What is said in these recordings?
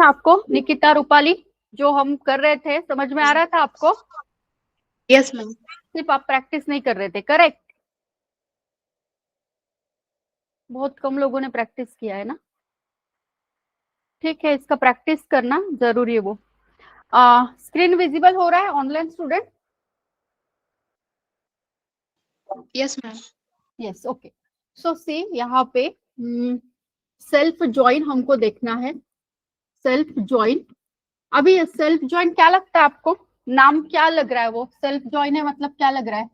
आपको निकिता रूपाली जो हम कर रहे थे समझ में आ रहा था आपको? Yes ma'am. सिर्फ आप प्रैक्टिस नहीं कर रहे थे, करेक्ट? बहुत कम लोगों ने प्रैक्टिस किया है ना। ठीक है, इसका प्रैक्टिस करना जरूरी है। वो स्क्रीन विजिबल हो रहा है online student? Yes ma'am. Yes, okay. So see यहाँ पे सेल्फ ज्वाइन हमको देखना है। सेल्फ ज्वाइन, अभी सेल्फ ज्वाइन क्या लगता है आपको? नाम क्या लग रहा है? वो सेल्फ ज्वाइन है मतलब क्या लग रहा है?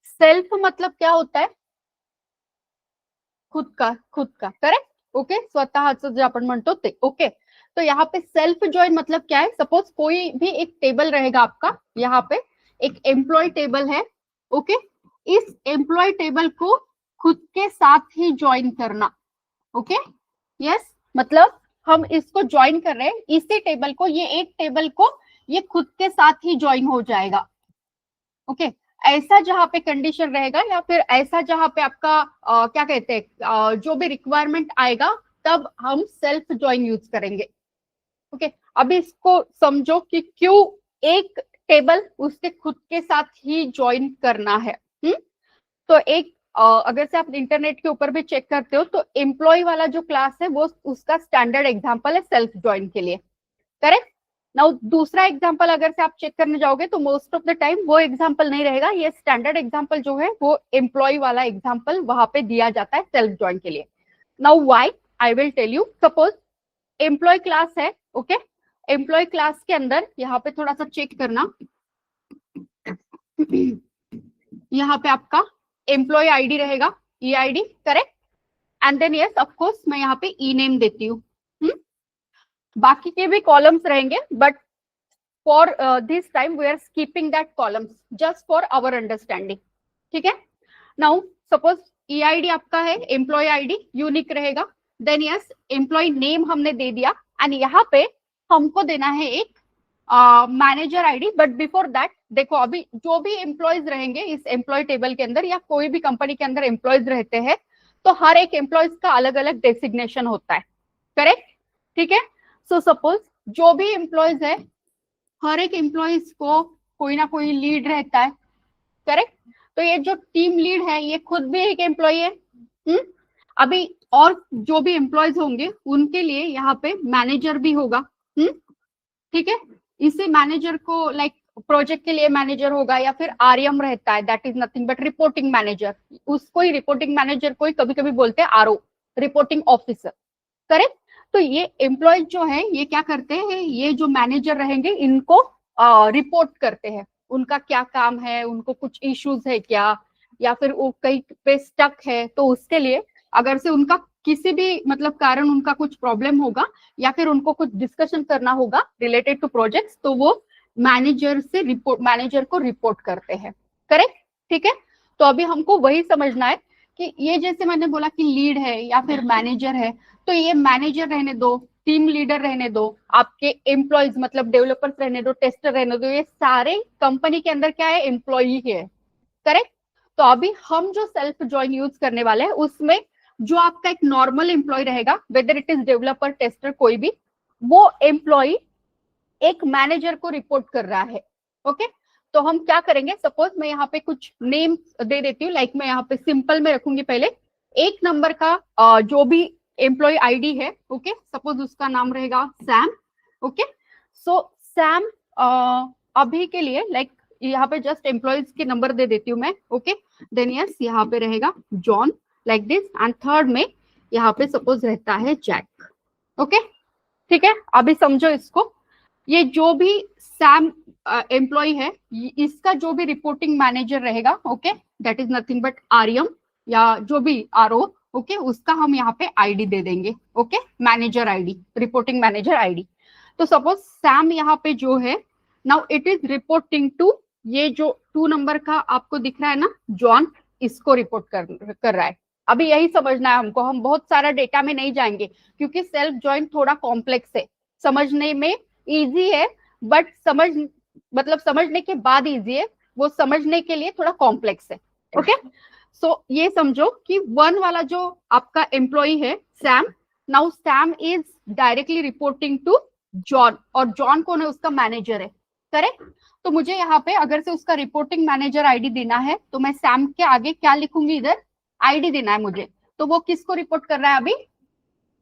सेल्फ मतलब क्या होता है? खुद का, खुद का, करेक्ट। ओके, स्वतःच जे आपण म्हणतो ते। ओके, तो यहाँ पे सेल्फ ज्वाइन मतलब क्या है? सपोज कोई भी एक टेबल रहेगा आपका, यहाँ पे एक एम्प्लॉय टेबल है। ओके, इस एम्प्लॉय टेबल को खुद के साथ ही ज्वाइन करना। ओके, यस, मतलब हम इसको ज्वाइन कर रहे हैं, इसी टेबल को, ये एक टेबल को ये खुद के साथ ही ज्वाइन हो जाएगा। ओके, ऐसा जहां पे कंडीशन रहेगा या फिर ऐसा जहां पे आपका क्या कहते हैं जो भी रिक्वायरमेंट आएगा तब हम सेल्फ ज्वाइन यूज करेंगे। ओके, अभी इसको समझो कि क्यों एक टेबल उसके खुद के साथ ही ज्वाइन करना है। तो एक अगर से आप इंटरनेट के ऊपर भी चेक करते हो तो एम्प्लॉय वाला जो क्लास है वो उसका स्टैंडर्ड एग्जांपल है सेल्फ ज्वाइन के लिए, करेक्ट। नाउ दूसरा एग्जांपल अगर से आप चेक करने जाओगे तो मोस्ट ऑफ द टाइम वो एग्जांपल नहीं रहेगा, ये स्टैंडर्ड एग्जांपल जो है वो एम्प्लॉय वाला एग्जांपल वहां पे दिया जाता है सेल्फ ज्वाइन के लिए। Now why, I will tell you. Suppose employee class है, ओके, एम्प्लॉय क्लास के अंदर यहाँ पे थोड़ा सा चेक करना, यहाँ पे आपका एम्प्लॉय आईडी रहेगा, E ID, correct. And then yes of course मैं यहाँ पे ई नेम देती हूँ। बाकी के भी कॉलम्स रहेंगे but for this time we are skipping that columns just for our understanding. ठीक है, नाउ सपोज ई आईडी आपका है, एम्प्लॉय आईडी यूनिक रहेगा। देन यस एम्प्लॉय नेम हमने दे दिया एंड यहाँ पे हमको देना है एक manager ID. But before that देखो, अभी जो भी एम्प्लॉयज रहेंगे इस एम्प्लॉय टेबल के अंदर या कोई भी कंपनी के अंदर एम्प्लॉयज रहते हैं तो हर एक एम्प्लॉयज का अलग अलग डेसिग्नेशन होता है, करेक्ट। ठीक है, सो सपोज जो भी एम्प्लॉयज है हर एक एम्प्लॉयज को कोई ना कोई लीड रहता है, करेक्ट। तो ये जो टीम लीड है ये खुद भी एक एम्प्लॉय है। अभी और जो भी एम्प्लॉयज होंगे उनके लिए यहाँ पे मैनेजर भी होगा। ठीक है, इसे मैनेजर को लाइक प्रोजेक्ट के लिए मैनेजर होगा या फिर आरएम रहता है, that is nothing but reporting manager. उसको ही रिपोर्टिंग मैनेजर को ही कभी कभी बोलते हैं आरओ, रिपोर्टिंग ऑफिसर, करेक्ट। तो ये एम्प्लॉय जो है ये क्या करते हैं, ये जो मैनेजर रहेंगे इनको रिपोर्ट करते हैं, उनका क्या काम है, उनको कुछ इश्यूज है क्या, या फिर वो कहीं पे स्टक है तो उसके लिए अगर से उनका किसी भी मतलब कारण उनका कुछ प्रॉब्लम होगा या फिर उनको कुछ डिस्कशन करना होगा रिलेटेड टू प्रोजेक्ट्स तो वो मैनेजर को रिपोर्ट करते हैं, करेक्ट। ठीक है, तो अभी हमको वही समझना है कि ये जैसे मैंने बोला कि लीड है या फिर मैनेजर है, तो ये मैनेजर रहने दो, टीम लीडर रहने दो, आपके एम्प्लॉयज मतलब डेवलपर्स रहने दो, टेस्टर रहने दो, ये सारे कंपनी के अंदर क्या है, एम्प्लॉय है, करेक्ट। तो अभी हम जो सेल्फ ज्वाइन यूज करने वाले हैं उसमें जो आपका एक नॉर्मल एम्प्लॉय रहेगा, whether it is developer, tester, कोई भी, वो एम्प्लॉय एक मैनेजर को रिपोर्ट कर रहा है। ओके, तो हम क्या करेंगे, सपोज मैं यहाँ पे कुछ नेम दे देती हूँ, लाइक मैं यहाँ पे सिंपल में रखूंगी पहले एक नंबर का जो भी एम्प्लॉय आईडी है, ओके, सपोज उसका नाम रहेगा सैम। ओके, सो सैम अभी के लिए लाइक यहाँ पे जस्ट एम्प्लॉयज के नंबर दे देती हूँ मैं। ओके, देन यस यहाँ पे रहेगा John like this and third में यहाँ पे सपोज रहता है जैक। ओके, ठीक है, अभी समझो इसको, ये जो भी सैम एम्प्लॉय है इसका जो भी रिपोर्टिंग मैनेजर रहेगा, okay, that is nothing but RM या जो भी आरओ, ओके, उसका हम यहाँ पे आईडी दे देंगे। Okay, manager ID, reporting manager ID. तो सपोज सैम यहाँ पे जो है now it is reporting to, ये जो 2 नंबर का आपको दिख रहा है ना जॉन, इसको रिपोर्ट कर रहा है। अभी यही समझना है हमको, हम बहुत सारा डेटा में नहीं जाएंगे क्योंकि सेल्फ ज्वाइन थोड़ा कॉम्प्लेक्स है, समझने में इजी है बट समझने के बाद इजी है, वो समझने के लिए थोड़ा कॉम्प्लेक्स है। ओके, सो ये समझो कि 1 वाला जो आपका एम्प्लॉय है Sam, now Sam is directly reporting to John, और जॉन कौन है, उसका मैनेजर है, करेक्ट। तो मुझे यहाँ पे अगर से उसका रिपोर्टिंग मैनेजर आईडी देना है तो मैं सैम के आगे क्या लिखूंगी, इधर आईडी देना है मुझे। तो वो किसको रिपोर्ट कर रहा है अभी,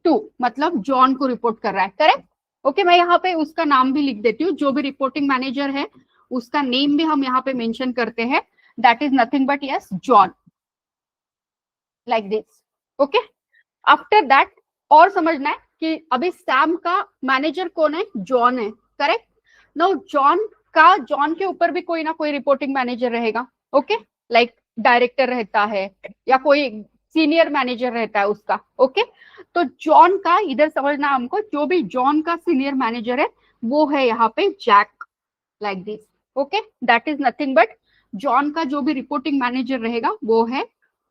2, मतलब जॉन को रिपोर्ट कर रहा है, करेक्ट। ओके, मैं यहाँ पे उसका नाम भी लिख देती हूँ, जो भी रिपोर्टिंग मैनेजर है उसका नेम भी हम यहाँ पे मेंशन करते हैं, that is nothing but yes John, like this. Okay, after that और समझना है कि अभी सैम का मैनेजर कौन है, जॉन है, करेक्ट। नाउ जॉन के ऊपर भी कोई ना कोई रिपोर्टिंग मैनेजर रहेगा, ओके, लाइक डायरेक्टर रहता है या कोई सीनियर मैनेजर रहता है उसका, ओके। तो जॉन का इधर समझना हमको, जो भी जॉन का सीनियर मैनेजर है वो है यहाँ पे Jack, like this. Okay, that is nothing but John का जो भी रिपोर्टिंग मैनेजर रहेगा वो है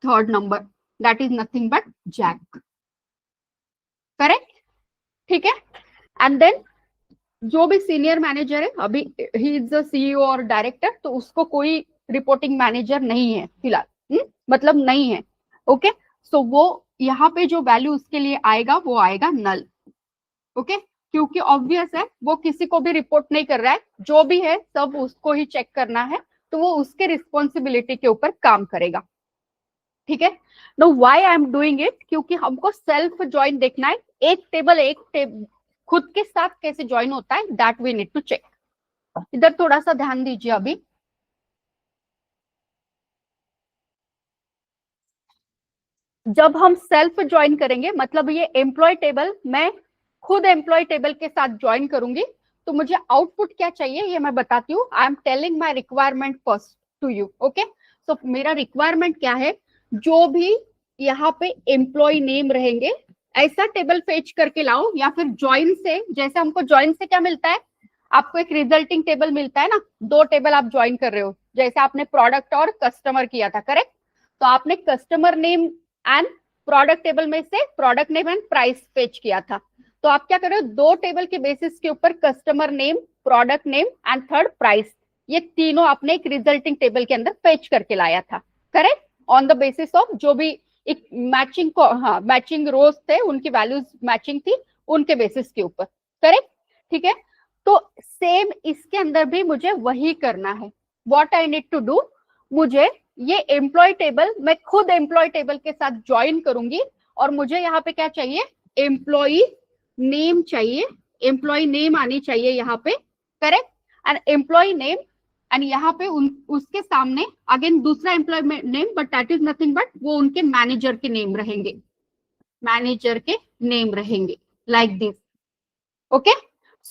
3rd number, that is nothing but Jack, correct, ठीक है। एंड देन जो भी सीनियर मैनेजर है, अभी ही इज द सीईओ और डायरेक्टर, तो उसको कोई रिपोर्टिंग मैनेजर नहीं है फिलहाल, मतलब नहीं है, ओके। सो वो यहाँ पे जो वैल्यू उसके लिए आएगा वो आएगा नल, ओके, क्योंकि ऑब्वियस है वो किसी को भी रिपोर्ट नहीं कर रहा है, जो भी है सब उसको ही चेक करना है, तो वो उसके रिस्पॉन्सिबिलिटी के ऊपर काम करेगा, ठीक है। Know why I am doing it, क्योंकि हमको सेल्फ ज्वाइन देखना है, एक टेबल खुद के साथ कैसे ज्वाइन होता है, that we need to check. इधर थोड़ा सा ध्यान दीजिए अभी। जब हम सेल्फ ज्वाइन करेंगे, मतलब ये एम्प्लॉय टेबल, मैं खुद एम्प्लॉय टेबल के साथ ज्वाइन करूंगी, तो मुझे आउटपुट क्या चाहिए ये मैं बताती हूँ। I am telling my requirement first to you, okay. तो मेरा रिक्वायरमेंट क्या है, जो भी यहाँ पे एम्प्लॉय नेम रहेंगे ऐसा टेबल फेच करके लाओ, या फिर ज्वाइन से, जैसे हमको ज्वाइन से क्या मिलता है, आपको एक रिजल्टिंग टेबल मिलता है ना, 2 टेबल आप ज्वाइन कर रहे हो, जैसे आपने प्रोडक्ट और कस्टमर किया था, करेक्ट। तो आपने customer name and product table में से product name and price fetch किया था, तो आप क्या कर रहे हो, 2 टेबल के बेसिस के ऊपर customer name, product name and 3rd price, ये तीनों आपने एक रिजल्टिंग टेबल के अंदर फेच करके लाया था, correct, on the basis of जो भी एक मैचिंग को, हाँ मैचिंग रोज थे, उनकी वैल्यूज मैचिंग थी, उनके बेसिस के ऊपर, करेक्ट, ठीक है। तो सेम इसके अंदर भी मुझे वही करना है, what I need to do, मुझे ये एम्प्लॉय टेबल, मैं खुद एम्प्लॉय टेबल के साथ ज्वाइन करूंगी, और मुझे यहाँ पे क्या चाहिए, एम्प्लॉय नेम चाहिए, एम्प्लॉय नेम आनी चाहिए यहाँ पे, correct, and employee name, and यहाँ पे उसके सामने अगेन दूसरा employee name, but that is nothing but वो उनके मैनेजर के नेम रहेंगे, मैनेजर के नेम रहेंगे, like this, okay.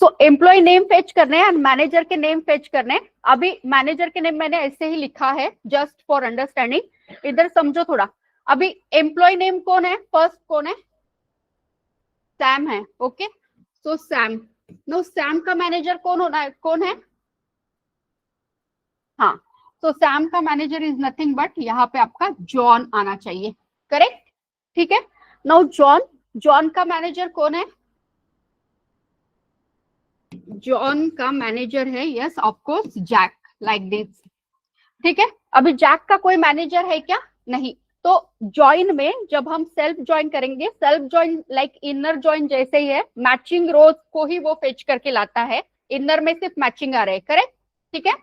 So employee name fetch करने हैं एंड मैनेजर के नेम फेच करने हैं। अभी मैनेजर के नेम मैंने ऐसे ही लिखा है जस्ट फॉर अंडरस्टैंडिंग, इधर समझो थोड़ा। अभी एम्प्लॉय नेम कौन है, फर्स्ट कौन है, सैम है, ओके। सो सैम, नो सैम का मैनेजर कौन होना है, कौन है, हाँ, तो सैम का मैनेजर इज नथिंग बट यहाँ पे आपका जॉन आना चाहिए, करेक्ट, ठीक है। नाउ जॉन का मैनेजर कौन है, जॉन का मैनेजर है yes of course Jack, like this, ठीक है। अभी जैक का कोई मैनेजर है क्या, नहीं। तो ज्वाइन में जब हम सेल्फ ज्वाइन करेंगे, self join like inner join जैसे ही है, मैचिंग रोज को ही वो फेच करके लाता है, इनर में सिर्फ मैचिंग आ रहे हैं, करेक्ट, ठीक है।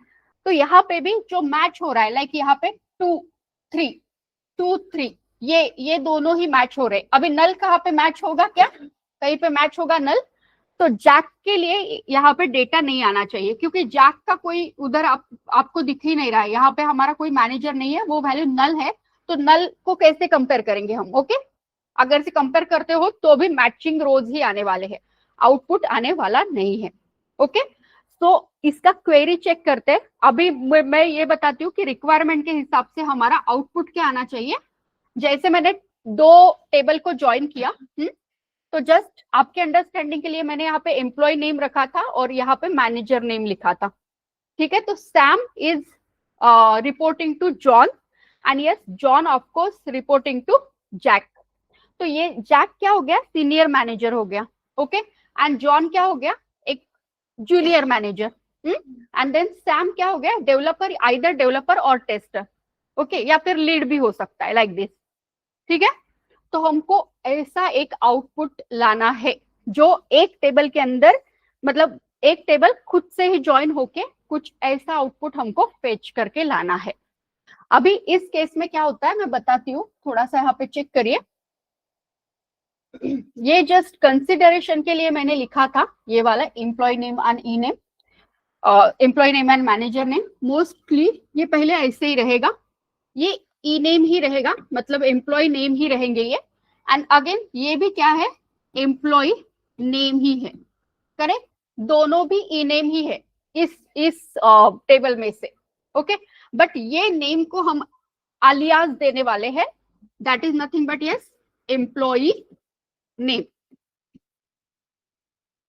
तो यहाँ पे भी जो मैच हो रहा है, लाइक यहाँ पे 2 3 2 3, ये दोनों ही मैच हो रहे हैं। अभी नल कहाँ पे मैच होगा, क्या कहीं पे मैच होगा नल, तो जैक के लिए यहाँ पे डेटा नहीं आना चाहिए, क्योंकि जैक का कोई उधर आपको दिख ही नहीं रहा है, यहाँ पे हमारा कोई मैनेजर नहीं है, वो वैल्यू नल है, तो नल को कैसे कंपेयर करेंगे हम, ओके। अगर से कंपेयर करते हो तो भी मैचिंग रोज ही आने वाले हैं, आउटपुट आने वाला नहीं है, ओके। तो इसका क्वेरी चेक करते हैं। अभी मैं ये बताती हूँ कि रिक्वायरमेंट के हिसाब से हमारा आउटपुट क्या आना चाहिए। जैसे मैंने 2 टेबल को ज्वाइन किया, तो जस्ट आपके अंडरस्टैंडिंग के लिए मैंने यहाँ पे एम्प्लॉय नेम रखा था और यहाँ पे मैनेजर नेम लिखा था, ठीक है। तो Sam is reporting to John and yes John of course reporting to Jack. तो ये जैक क्या हो गया, सीनियर मैनेजर हो गया, ओके, एंड जॉन क्या हो गया, एक junior manager, and then Sam क्या हो गया, डेवलपर, आइदर डेवलपर और टेस्टर, ओके, या फिर लीड भी हो सकता है लाइक दिस, ठीक है। तो हमको ऐसा एक आउटपुट लाना है जो एक टेबल के अंदर, मतलब एक टेबल खुद से ही ज्वाइन होके कुछ ऐसा आउटपुट हमको फेच करके लाना है। अभी इस केस में क्या होता है मैं बताती हूँ, थोड़ा सा यहाँ पे चेक करिए। ये जस्ट कंसिडरेशन के लिए मैंने लिखा था ये वाला employee name and E name, employee name and manager name. Mostly ये पहले ऐसे ही रहेगा, ये ई नेम ही रहेगा, मतलब एम्प्लॉय नेम ही रहेंगे ये। एंड अगेन ये भी क्या है, एम्प्लॉय नेम ही है, करेक्ट। दोनों भी ई नेम ही है इस टेबल में से, ओके। बट ये नेम को हम अलियास देने वाले हैं, that is nothing but yes employee name,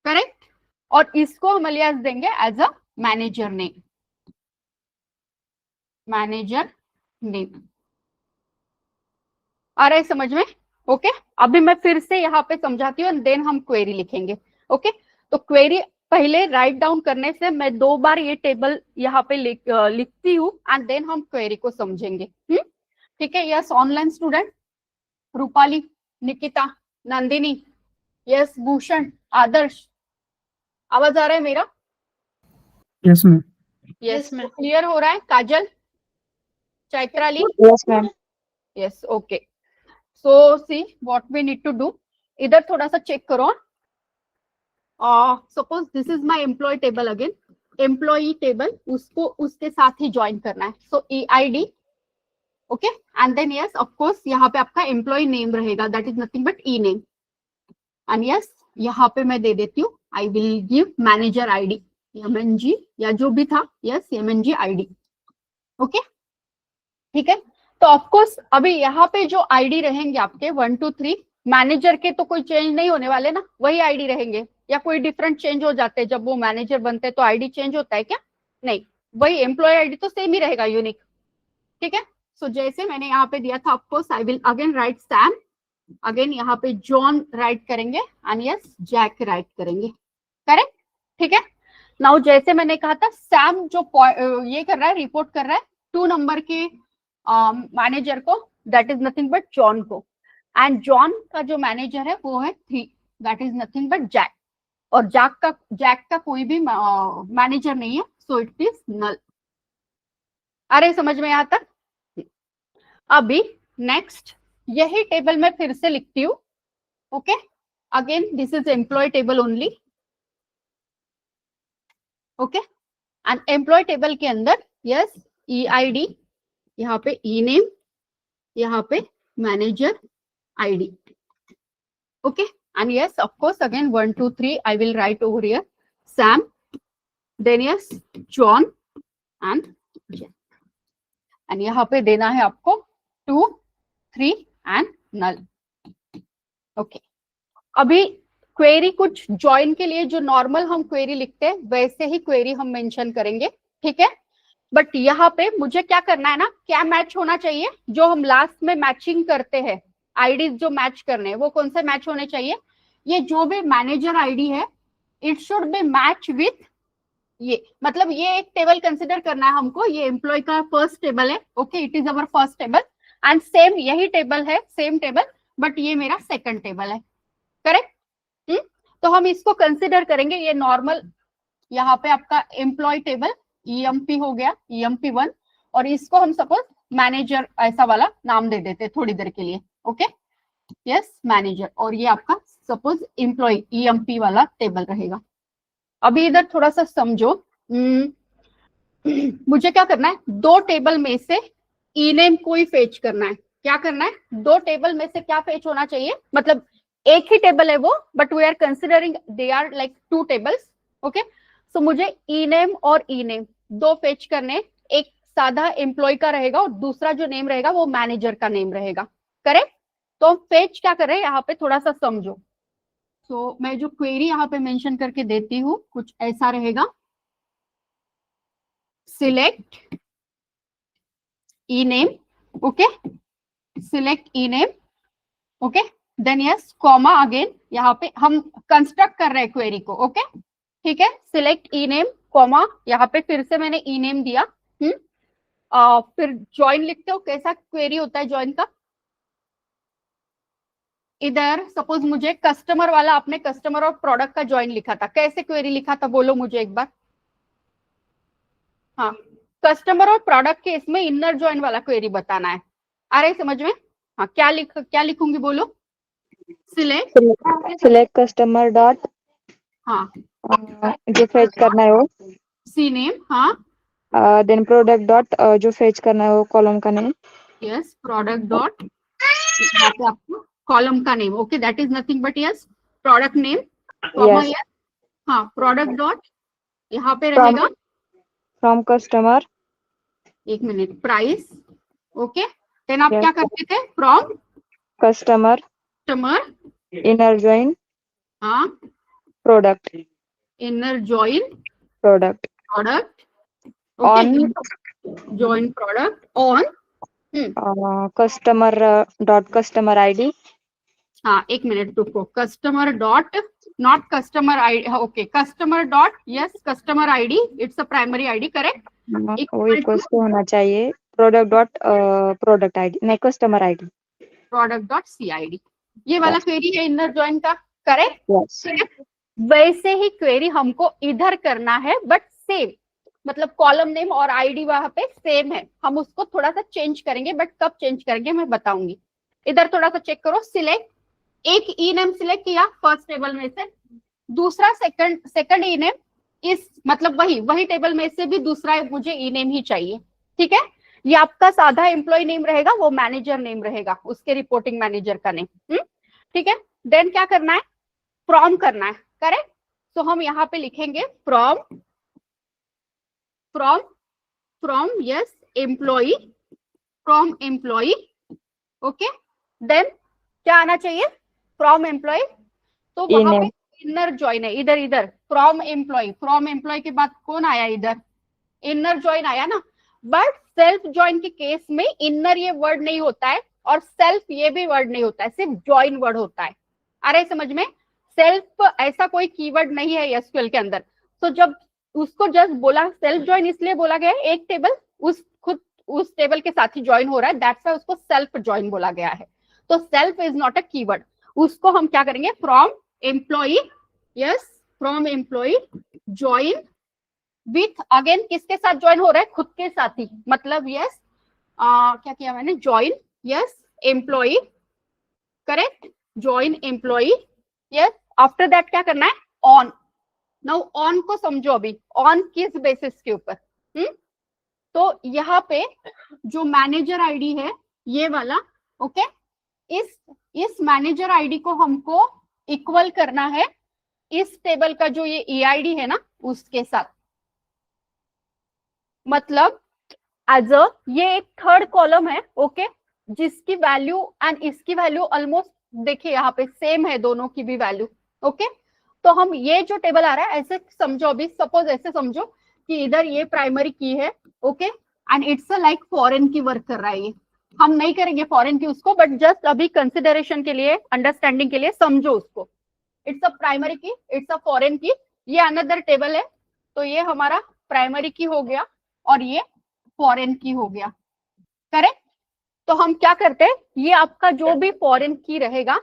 correct. और इसको हम अलियास देंगे as a manager name, manager name. आ रहा है समझ में? ओके अभी मैं फिर से यहाँ पे समझाती हूँ, देन हम क्वेरी लिखेंगे। ओके तो क्वेरी पहले राइट डाउन करने से मैं 2 बार ये टेबल यहाँ पे लिखती हूँ एंड देन हम क्वेरी को समझेंगे। ठीक है। Yes online student Rupali, Nikita, Nandini, yes Bhushan, Adarsh, आवाज आ रहा है मेरा? Yes ma'am. Yes Yes, ma'am. Clear हो रहा है? Kajal, Chaitrali, Yes, ma'am. Yes okay. So see what we need to do, इधर थोड़ा सा चेक करो। Suppose this is my employee table, again employee table, उसको उसके साथ ही ज्वाइन करना है। So EID, okay and then yes of course यहाँ पे आपका एम्प्लॉय नेम रहेगा, that is nothing but E name. And yes यहाँ पे मैं दे देती हूँ, आई will give manager ID MNG या जो भी था, यस MNG ID, ओके ठीक है। तो ऑफकोर्स अभी यहाँ पे जो ID रहेंगे आपके 1 2 3 मैनेजर के तो कोई चेंज नहीं होने वाले ना, वही ID रहेंगे, या कोई डिफरेंट चेंज हो जाते हैं जब वो मैनेजर बनते हैं तो ID चेंज होता है क्या? नहीं, वही एम्प्लॉय ID तो सेम ही रहेगा, यूनिक, ठीक है। सो जैसे मैंने यहाँ पे दिया था, of course I will again right Sam, again यहाँ पे जॉन राइट करेंगे एंड यस जैक राइट करेंगे, करेक्ट, ठीक है। नाउ जैसे मैंने कहा था सैम जो ये कर रहा है, रिपोर्ट कर रहा है 2 नंबर के मैनेजर को, that is nothing but John को, एंड जॉन का जो मैनेजर है वो है 3, that is nothing but Jack, और जैक का कोई भी मैनेजर नहीं है, सो इट इज नल। अरे समझ में यहाँ तक? अभी नेक्स्ट यही टेबल में फिर से लिखती हूँ, okay again this is employee table only, okay and employee table के अंदर यस EID, यहाँ पे ई नेम, यहाँ पे manager ID, okay and yes of course again 1 2 3 I will write over here Sam, then yes John and Jack, and यहाँ पे देना है आपको 2 3 एंड नल, ओके। अभी क्वेरी कुछ ज्वाइन के लिए जो नॉर्मल हम क्वेरी लिखते हैं वैसे ही क्वेरी हम मेंशन करेंगे, ठीक है। बट यहाँ पे मुझे क्या करना है ना, क्या मैच होना चाहिए, जो हम लास्ट में मैचिंग करते हैं आईडी जो मैच करने हैं वो कौन से मैच होने चाहिए, ये जो भी मैनेजर ID है it should B match with ये, मतलब ये एक टेबल कंसिडर करना है हमको, ये एम्प्लॉय का फर्स्ट टेबल है, okay it is our first table and same यही टेबल है, सेम टेबल, बट ये मेरा सेकंड टेबल है, करेक्ट। तो हम इसको कंसिडर करेंगे, ये नॉर्मल यहाँ पे आपका एम्प्लॉय टेबल EMP हो गया, EMP1, और इसको हम सपोज मैनेजर ऐसा वाला नाम दे देते थोड़ी देर के लिए, ओके यस मैनेजर, और ये आपका सपोज एम्प्लॉय EMP वाला टेबल रहेगा। अभी इधर थोड़ा सा समझो, मुझे क्या करना है, 2 टेबल में से ई नेम को ही फेच करना है। क्या करना है, 2 टेबल में से क्या फेच होना चाहिए, मतलब एक ही टेबल है वो, but we are considering they are like 2 tables, okay. So मुझे ई नेम और ई नेम 2 फेच करने, एक साधा एम्प्लॉय का रहेगा और दूसरा जो नेम रहेगा वो मैनेजर का नेम रहेगा, करेक्ट। तो हम फेच क्या कर रहे हैं यहाँ पे थोड़ा सा समझो। सो मैं जो क्वेरी यहाँ पे मेंशन करके देती हूँ कुछ ऐसा रहेगा, select E name, okay select E name, okay then yes comma, again यहाँ पे हम कंस्ट्रक्ट कर रहे हैं क्वेरी को, ओके ठीक है। सिलेक्ट ई नेम कॉमा, यहाँ पे फिर से मैंने ई नेम दिया, फिर ज्वाइन लिखते हो, कैसा क्वेरी होता है ज्वाइन का? इधर सपोज मुझे कस्टमर वाला, आपने कस्टमर और प्रोडक्ट का ज्वाइन लिखा था, कैसे क्वेरी लिखा था बोलो मुझे एक बार। हाँ, कस्टमर और प्रोडक्ट के इसमें इनर ज्वाइन वाला क्वेरी बताना है। आ रहा है समझ में? हाँ, क्या लिखूंगी बोलो? सिलेक्ट कस्टमर डॉट, हाँ, जो फेच करना है वो, सी नेम, हाँ, देन प्रोडक्ट डॉट, जो फेच करना है वो कॉलम का नेम, यस, प्रोडक्ट डॉट, यहाँ पे आपको कॉलम का name, okay, that is nothing but yes product name, comma yes, yes, हाँ, प्रोडक्ट डॉट यहाँ पे रहेगा, फ्रॉम कस्टमर, एक मिनट, प्राइस, ओके, देन आप Yes. क्या करते थे? From customer, customer, inner join, हाँ, product, inner join product, product, on join product on, customer dot customer ID, हाँ, एक मिनट रुको, customer dot, not customer ID, okay, customer dot, yes, customer ID, it's a primary ID, correct, वो equal to होना चाहिए product dot product ID, नहीं customer ID, product dot C I D, ये वाला query है inner join का, correct. Yes, वैसे ही क्वेरी हमको इधर करना है, बट सेम, मतलब कॉलम नेम और आईडी वहां पे सेम है, हम उसको थोड़ा सा चेंज करेंगे, बट कब चेंज करेंगे मैं बताऊंगी। इधर थोड़ा सा चेक करो, सिलेक्ट, एक ई नेम सिलेक्ट किया फर्स्ट टेबल में से, दूसरा सेकंड ई नेम, इस मतलब वही टेबल में से भी दूसरा मुझे ई नेम ही चाहिए, ठीक है। ये आपका साधा एम्प्लॉय नेम रहेगा, वो मैनेजर नेम रहेगा, उसके रिपोर्टिंग मैनेजर का नेम, ठीक है। देन क्या करना है? फ्रॉम करना है, करेक्ट। तो हम यहाँ पे लिखेंगे from yes employee, from employee, okay. Then क्या आना चाहिए? फ्रॉम एम्प्लॉय, तो वहां पे इनर ज्वाइन है, इधर फ्रॉम एम्प्लॉय के बाद कौन आया? इधर इनर ज्वाइन आया ना। बट सेल्फ ज्वाइन के केस में इनर ये वर्ड नहीं होता है और सेल्फ ये भी वर्ड नहीं होता है, सिर्फ ज्वाइन वर्ड होता है। आ रहा है समझ में? सेल्फ ऐसा कोई कीवर्ड नहीं है एसक्यूएल के अंदर। तो जब उसको जस्ट बोला सेल्फ ज्वाइन, इसलिए बोला गया है एक टेबल उस टेबल के साथ ही ज्वाइन हो रहा है, दैट्स व्हाई उसको सेल्फ ज्वाइन बोला गया है। तो self is not a keyword, उसको हम क्या करेंगे? From employ, yes, from employ join with, again किसके साथ ज्वाइन हो रहा है? खुद के साथ ही, मतलब यस, क्या किया मैंने? Join, yes, employee, correct, join employee, yes. After that क्या करना है? ऑन। नाउ ऑन को समझो, अभी ऑन किस बेसिस के ऊपर? तो यहाँ पे जो मैनेजर आईडी है ये वाला, ओके, इस मैनेजर आईडी को हमको इक्वल करना है इस टेबल का जो ये ईआईडी है ना उसके साथ, मतलब एज अ, ये एक थर्ड कॉलम है, ओके, जिसकी वैल्यू एंड इसकी वैल्यू ऑलमोस्ट देखिए यहाँ पे सेम है, दोनों की भी वैल्यू, ओके। तो हम ये जो टेबल आ रहा है ऐसे समझो, अभी सपोज ऐसे समझो कि इधर ये प्राइमरी की है, okay, and it's like foreign की वर्क कर रहा है ये। हम नहीं करेंगे फॉरेन की उसको, बट जस्ट अभी कंसिडरेशन के लिए, अंडरस्टैंडिंग के लिए समझो उसको। इट्स अ प्राइमरी की, इट्स अ फॉरेन की, ये अनदर टेबल है, तो ये हमारा प्राइमरी की हो गया और ये फॉरेन की हो गया, करेक्ट। तो हम क्या करते हैं, ये आपका जो भी फॉरेन की रहेगा,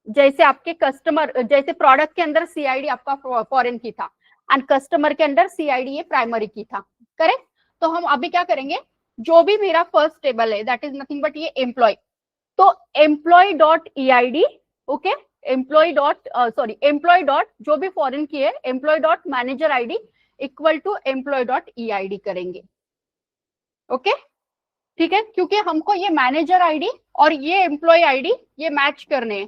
जैसे आपके कस्टमर, जैसे प्रोडक्ट के अंदर सीआईडी आपका फॉरेन की था एंड कस्टमर के अंदर सीआईडी ये प्राइमरी की था, करेक्ट। तो हम अभी क्या करेंगे, जो भी मेरा फर्स्ट टेबल है दैट इज नथिंग बट ये एम्प्लॉय, तो employee dot EID, okay, employee dot जो भी फॉरेन की है, employee dot manager ID equal to employee dot EID करेंगे, ओके, ठीक है। क्योंकि हमको ये मैनेजर आईडी और ये एम्प्लॉय आईडी ये मैच करने हैं।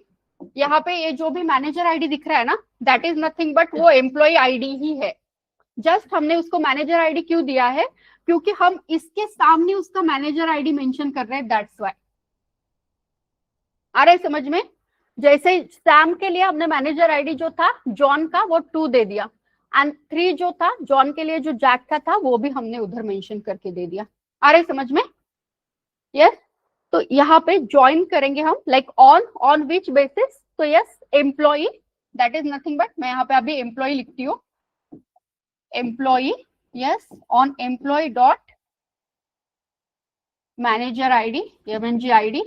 यहाँ पे ये जो भी मैनेजर आईडी दिख रहा है ना, दैट इज नथिंग बट वो एम्प्लॉय आईडी ही है। जस्ट हमने उसको मैनेजर आईडी क्यों दिया है? क्योंकि हम इसके सामने उसका मैनेजर आईडी मेंशन कर रहे हैं, दैट्स व्हाई। आ रहा है समझ में? जैसे सैम के लिए हमने मैनेजर आईडी जो था जॉन का वो 2 दे दिया, एंड 3 जो था जॉन के लिए जो जैक का था वो भी हमने उधर मेंशन करके दे दिया। आ रहा है समझ में? यस। तो यहाँ पे ज्वाइन करेंगे हम, लाइक ऑन विच बेसिस? तो yes, employee, that is nothing but, मैं यहाँ पे अभी एम्प्लॉय लिखती हूँ, employee, yes, on employee dot manager ID MNG ID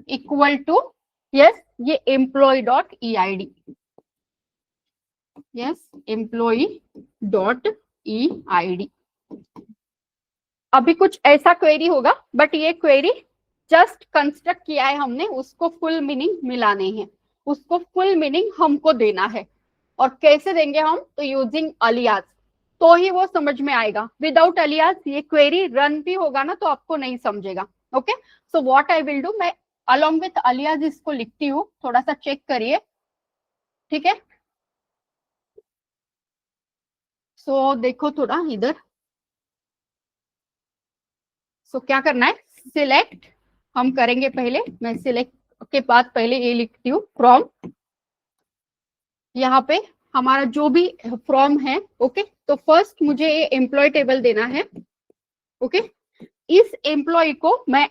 equal to yes ये employee dot EID, yes employee dot EID। अभी कुछ ऐसा क्वेरी होगा, बट ये क्वेरी जस्ट कंस्ट्रक्ट किया है हमने, उसको फुल मीनिंग मिलाने हैं, उसको फुल मीनिंग हमको देना है। और कैसे देंगे हम? तो यूजिंग अलियास, तो ही वो समझ में आएगा। विदाउट अलियास ये क्वेरी रन भी होगा ना तो आपको नहीं समझेगा। Okay, so what I will do, मैं अलोंग विथ अलियास इसको लिखती हूँ, थोड़ा सा चेक करिए, ठीक है। सो देखो थोड़ा इधर, सो क्या करना है, सिलेक्ट हम करेंगे पहले, मैं सिलेक्ट के बाद पहले ये लिखती हूँ फ्रॉम, यहाँ पे हमारा जो भी फ्रॉम है। ओके, तो फर्स्ट मुझे ये एम्प्लॉय टेबल देना है। ओके, इस एम्प्लॉय को मैं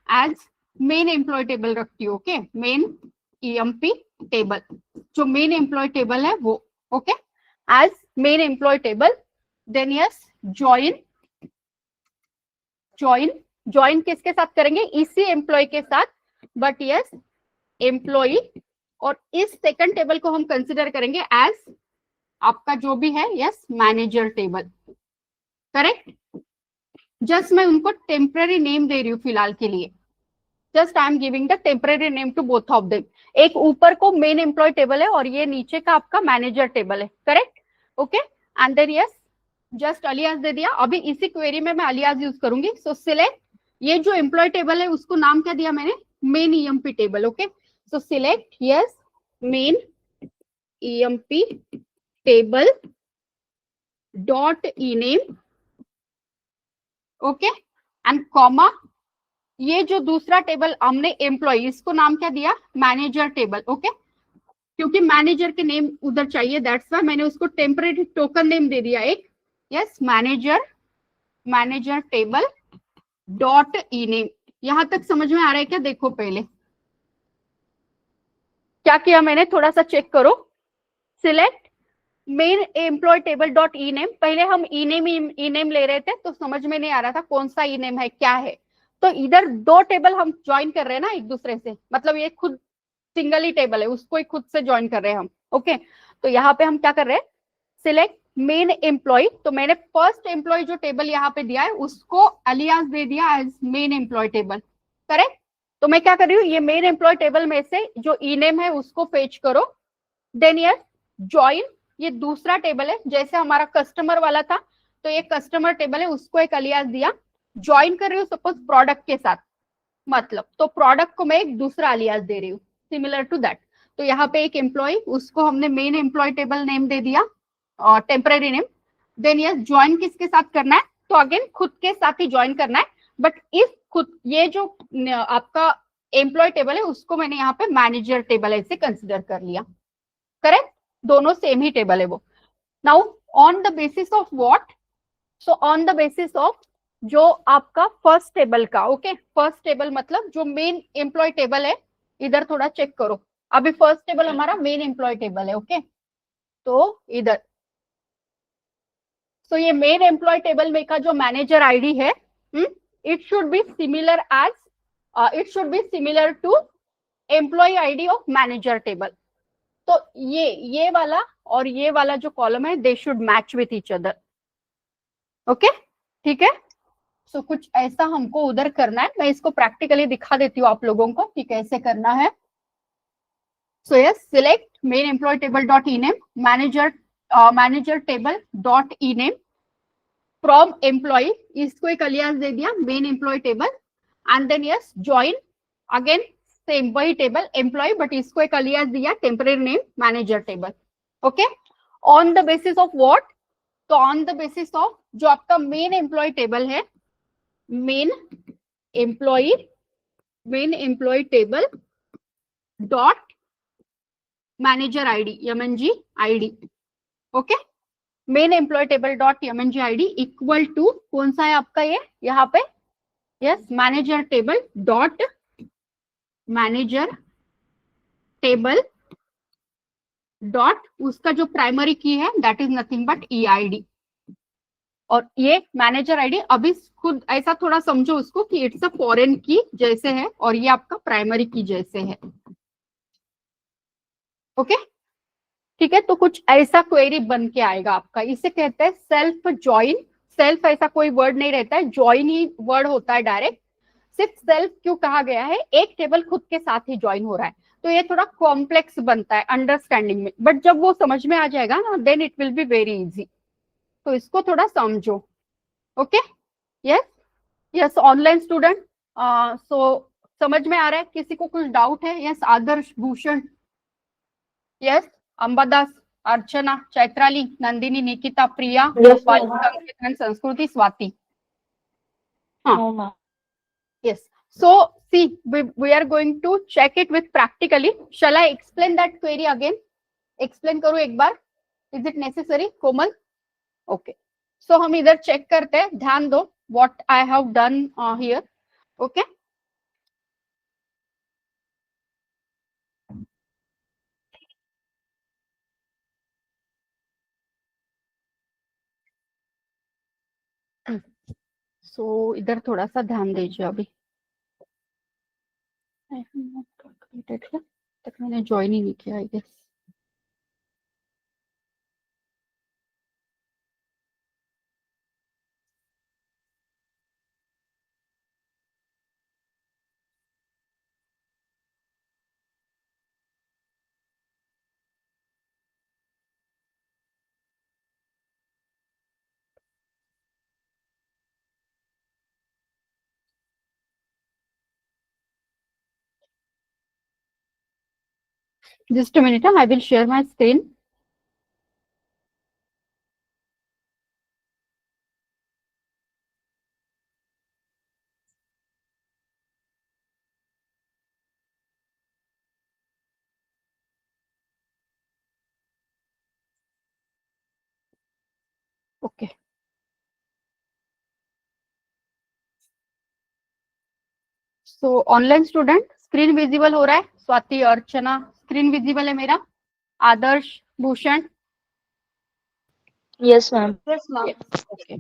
एज मेन एम्प्लॉय टेबल रखती हूँ। ओके, मेन EMP टेबल, जो मेन एम्प्लॉय टेबल है वो। Okay, as main employee table, then yes join किसके साथ करेंगे? इसी एम्प्लॉय के साथ, बट यस एम्प्लॉय, और इस सेकंड टेबल को हम कंसिडर करेंगे एज आपका जो भी है yes manager table, correct. Just मैं उनको टेम्पररी नेम दे रही हूँ फिलहाल के लिए, just I am giving the temporary name to both of them. एक ऊपर को मेन एम्प्लॉय टेबल है और ये नीचे का आपका मैनेजर टेबल है, correct. Okay, and then yes just alias दे दिया। अभी इसी क्वेरी में मैं अलियास यूज करूंगी। सो सिलेक्ट, ये जो एम्प्लॉय टेबल है उसको नाम क्या दिया मैंने? Main EMP table. Okay, so select yes main EMP table dot ENAME, okay, and comma, ये जो दूसरा टेबल हमने एम्प्लॉय, इसको नाम क्या दिया? Manager table. ओके, क्योंकि मैनेजर के नेम उधर चाहिए, दैट्स व्हाई मैंने उसको टेम्परेरी टोकन नेम दे दिया एक, yes manager table dot ENAME। यहां तक समझ में आ रहा है क्या? देखो पहले क्या किया मैंने, थोड़ा सा चेक करो। Select main employee table dot ENAME, पहले हम ENAME ले रहे थे तो समझ में नहीं आ रहा था कौन सा ENAME है, क्या है। तो इधर दो टेबल हम ज्वाइन कर रहे हैं ना एक दूसरे से, मतलब ये खुद सिंगल ही टेबल है, उसको ही खुद से ज्वाइन कर रहे हैं हम। ओके, तो यहाँ पे हम क्या कर रहे हैं, सिलेक्ट मेन एम्प्लॉय, तो मैंने फर्स्ट एम्प्लॉय जो टेबल यहाँ पे दिया है उसको अलियास दे दिया as main employee table, correct. तो मैं क्या कर रही हूँ, ये मेन एम्प्लॉय टेबल में से जो ENAME है उसको फेच करो, देन यस ज्वाइन, ये दूसरा टेबल है, जैसे हमारा कस्टमर वाला था तो ये कस्टमर टेबल है, उसको एक अलियास दिया, ज्वाइन कर रही हूँ सपोज प्रोडक्ट के साथ, मतलब तो प्रोडक्ट को मैं एक दूसरा अलियास दे रही हूँ सिमिलर टू दैट। तो यहाँ पे एक एम्प्लॉय, उसको हमने मेन एम्प्लॉय टेबल नेम दे दिया और temporary name, then yes join किसके साथ करना है? तो अगेन खुद के साथ ही ज्वाइन करना है, बट इस खुद ये जो आपका एम्प्लॉय टेबल है उसको मैंने यहाँ पे मैनेजर टेबल ऐसे कंसिडर कर लिया, करेक्ट। दोनों सेम ही टेबल है वो। Now on the basis of what, so on the basis of जो आपका फर्स्ट टेबल का, ओके, फर्स्ट टेबल मतलब जो मेन एम्प्लॉय टेबल है, इधर थोड़ा चेक करो, अभी फर्स्ट टेबल हमारा मेन एम्प्लॉय टेबल है। ओके, तो इधर, सो ये मेन एम्प्लॉय टेबल में का जो मैनेजर आईडी है, it should be similar as, it should be similar to employee ID of manager table. तो ये वाला और ये वाला जो कॉलम है, they should match with each other. Okay, ठीक है। सो कुछ ऐसा हमको उधर करना है, मैं इसको प्रैक्टिकली दिखा देती हूँ आप लोगों को कि कैसे करना है। So yes, select main employee table dot ENAME, manager table dot ENAME, from employee, इसको एक अलियास दे दिया main employee table, and then yes join, again same वही टेबल एम्प्लॉय, बट इसको एक अलियास दिया temporary name manager table. Okay, on the basis of what, तो on the basis of जो आपका मेन एम्प्लॉय टेबल है, main employee table dot manager ID MNG ID. Okay, main employee table dot MNG ID equal to कौन सा है आपका ये यहाँ पे, yes manager table dot manager table dot, उसका जो प्राइमरी की है that is nothing but EID। और ये मैनेजर आईडी अभी खुद ऐसा थोड़ा समझो उसको कि इट्स अ फॉरेन की जैसे है और ये आपका प्राइमरी की जैसे है। ओके ठीक है, तो कुछ ऐसा क्वेरी बन के आएगा आपका, इसे कहते हैं सेल्फ ज्वाइन। सेल्फ ऐसा कोई वर्ड नहीं रहता है, ज्वाइन ही वर्ड होता है डायरेक्ट। सिर्फ सेल्फ क्यों कहा गया है, एक टेबल खुद के साथ ही ज्वाइन हो रहा है, तो ये थोड़ा कॉम्प्लेक्स बनता है अंडरस्टैंडिंग में, बट जब वो समझ में आ जाएगा ना then it will be very easy. तो इसको थोड़ा समझो। Okay yes yes online student, so समझ में आ रहा है, किसी को कुछ डाउट है? यस आदर्श, भूषण, यस अंबादास, अर्चना, चैत्राली, नंदिनी, निकिता, प्रिया, Yes, रूपाली, ma'am. संकेतन, संस्कृति, Swati. No, ma'am. Yes. So see, we are going to check it with practically. Shall I explain that query again? Explain करूँ एक बार? Is it necessary, Komal? Okay. So हम इधर check करते हैं, ध्यान दो what I have done here. Okay. So इधर थोड़ा सा ध्यान दीजिए अभी। I have not calculated here. तक मैंने ज्वाइन ही नहीं किया I guess. Just a minute, I will share my screen. Okay. So online student screen visible हो रहा है? स्वाति, अर्चना, स्क्रीन विजिबल है मेरा? आदर्श, Bhushan? Yes, ma'am. Yes, ma'am. Okay.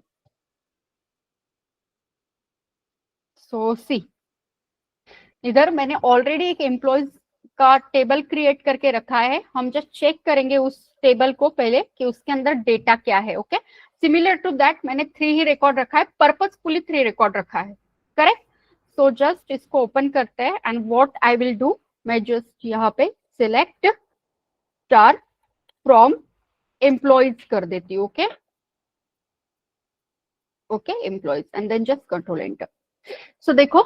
So सी, इधर मैंने ऑलरेडी एक एम्प्लॉयज का टेबल क्रिएट करके रखा है, हम जस्ट चेक करेंगे उस टेबल को पहले कि उसके अंदर डेटा क्या है। ओके सिमिलर टू दैट मैंने 3 ही रिकॉर्ड रखा है, पर्पसफुली 3 रिकॉर्ड रखा है, करेक्ट? सो जस्ट इसको ओपन करते हैं and what I will do, मैं जस्ट यहाँ पे सिलेक्ट स्टार फ्रॉम एम्प्लॉयज कर देती हूँ। Okay okay employees and then just control enter. So देखो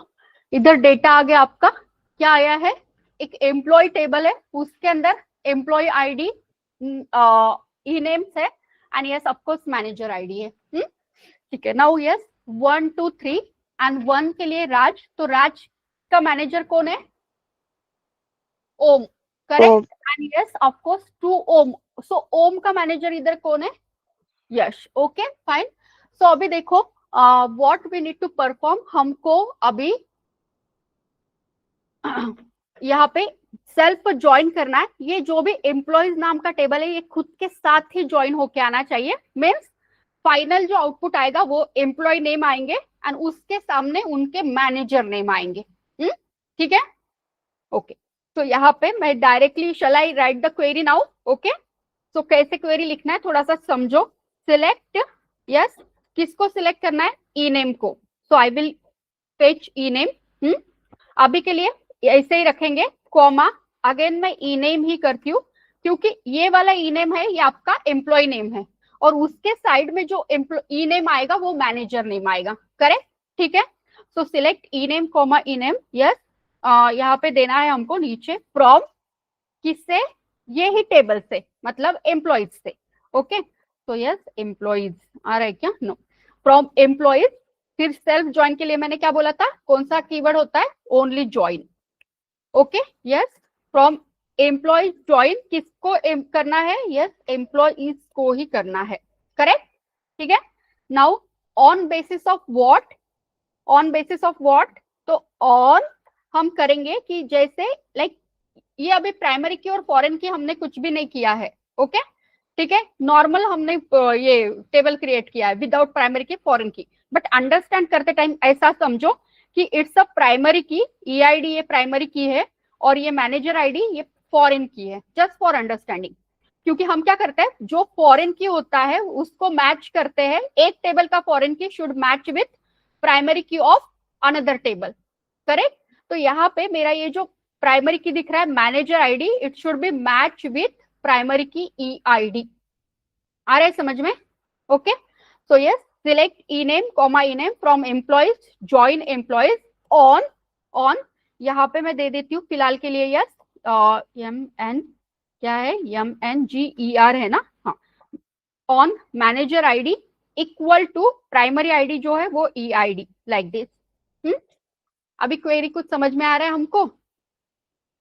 इधर डेटा आ गया आपका, क्या आया है, एक एम्प्लॉय टेबल है, उसके अंदर एम्प्लॉय आईडी, ई नेम्स है and yes of course manager ID है। ठीक है, नाउ यस 1 2 3 एंड 1 के लिए राज, तो राज का मैनेजर कौन है? Om, correct? And yes of course 2 Om, so Om का मैनेजर इधर कौन है? यश। Okay fine. सो अभी देखो what we need to perform, हमको अभी यहाँ पे सेल्फ ज्वाइन करना है। ये जो भी एम्प्लॉयज नाम का टेबल है ये खुद के साथ ही ज्वाइन होके आना चाहिए, मीन्स फाइनल जो आउटपुट आएगा वो एम्प्लॉय नेम आएंगे एंड उसके सामने उनके मैनेजर नेम आएंगे। ठीक है ओके। तो यहाँ पे मैं directly shall I write the query now? Okay so कैसे क्वेरी लिखना है थोड़ा सा समझो। सिलेक्ट, यस किसको सिलेक्ट करना है? ई नेम को। So I will fetch E name. अभी के लिए ऐसे ही रखेंगे, कॉमा अगेन मैं ई नेम ही करती हूँ क्योंकि ये वाला ई नेम है ये आपका एम्प्लॉय नेम है और उसके साइड में जो ई नेम आएगा वो मैनेजर नेम आएगा, करेक्ट? ठीक है, so select E name comma E name, yes यहाँ पे देना है हमको नीचे फ्रॉम, किससे? ये ही टेबल से, मतलब एम्प्लॉयज से। ओके तो यस एम्प्लॉयज आ रहा है क्या? No, from employees. फिर सेल्फ ज्वाइन के लिए मैंने क्या बोला था, कौन सा कीवर्ड होता है? Only join. Okay yes from employ join, किसको करना है? यस एम्प्लॉयज को ही करना है, करेक्ट? ठीक है, now on basis of what, on basis of what, तो ऑन हम करेंगे कि जैसे लाइक ये अभी प्राइमरी की और फॉरेन की हमने कुछ भी नहीं किया है। ओके ठीक है, नॉर्मल हमने ये टेबल क्रिएट किया है विदाउट प्राइमरी की, फॉरेन की, बट अंडरस्टैंड करते टाइम ऐसा समझो कि इट्स अ प्राइमरी की, ईआईडी ये प्राइमरी की है और ये मैनेजर आईडी ये फॉरेन की है, जस्ट फॉर अंडरस्टैंडिंग। क्योंकि हम क्या करते हैं, जो फॉरेन की होता है उसको मैच करते हैं, एक टेबल का फॉरेन की शुड मैच विथ प्राइमरी की ऑफ अनदर टेबल, करेक्ट। तो यहाँ पे मेरा ये जो प्राइमरी की दिख रहा है manager ID, it should B match with primary की ईआईडी। आ रहा है समझ में? Okay, so yes, select E name comma E name from employees, join employees on यहाँ पे मैं दे देती हूँ फिलहाल के लिए यस, एम एन क्या है, MNGER है ना, हाँ, on manager ID equal to primary ID जो है वो EID, लाइक दिस। अभी क्वेरी कुछ समझ में आ रहा है हमको?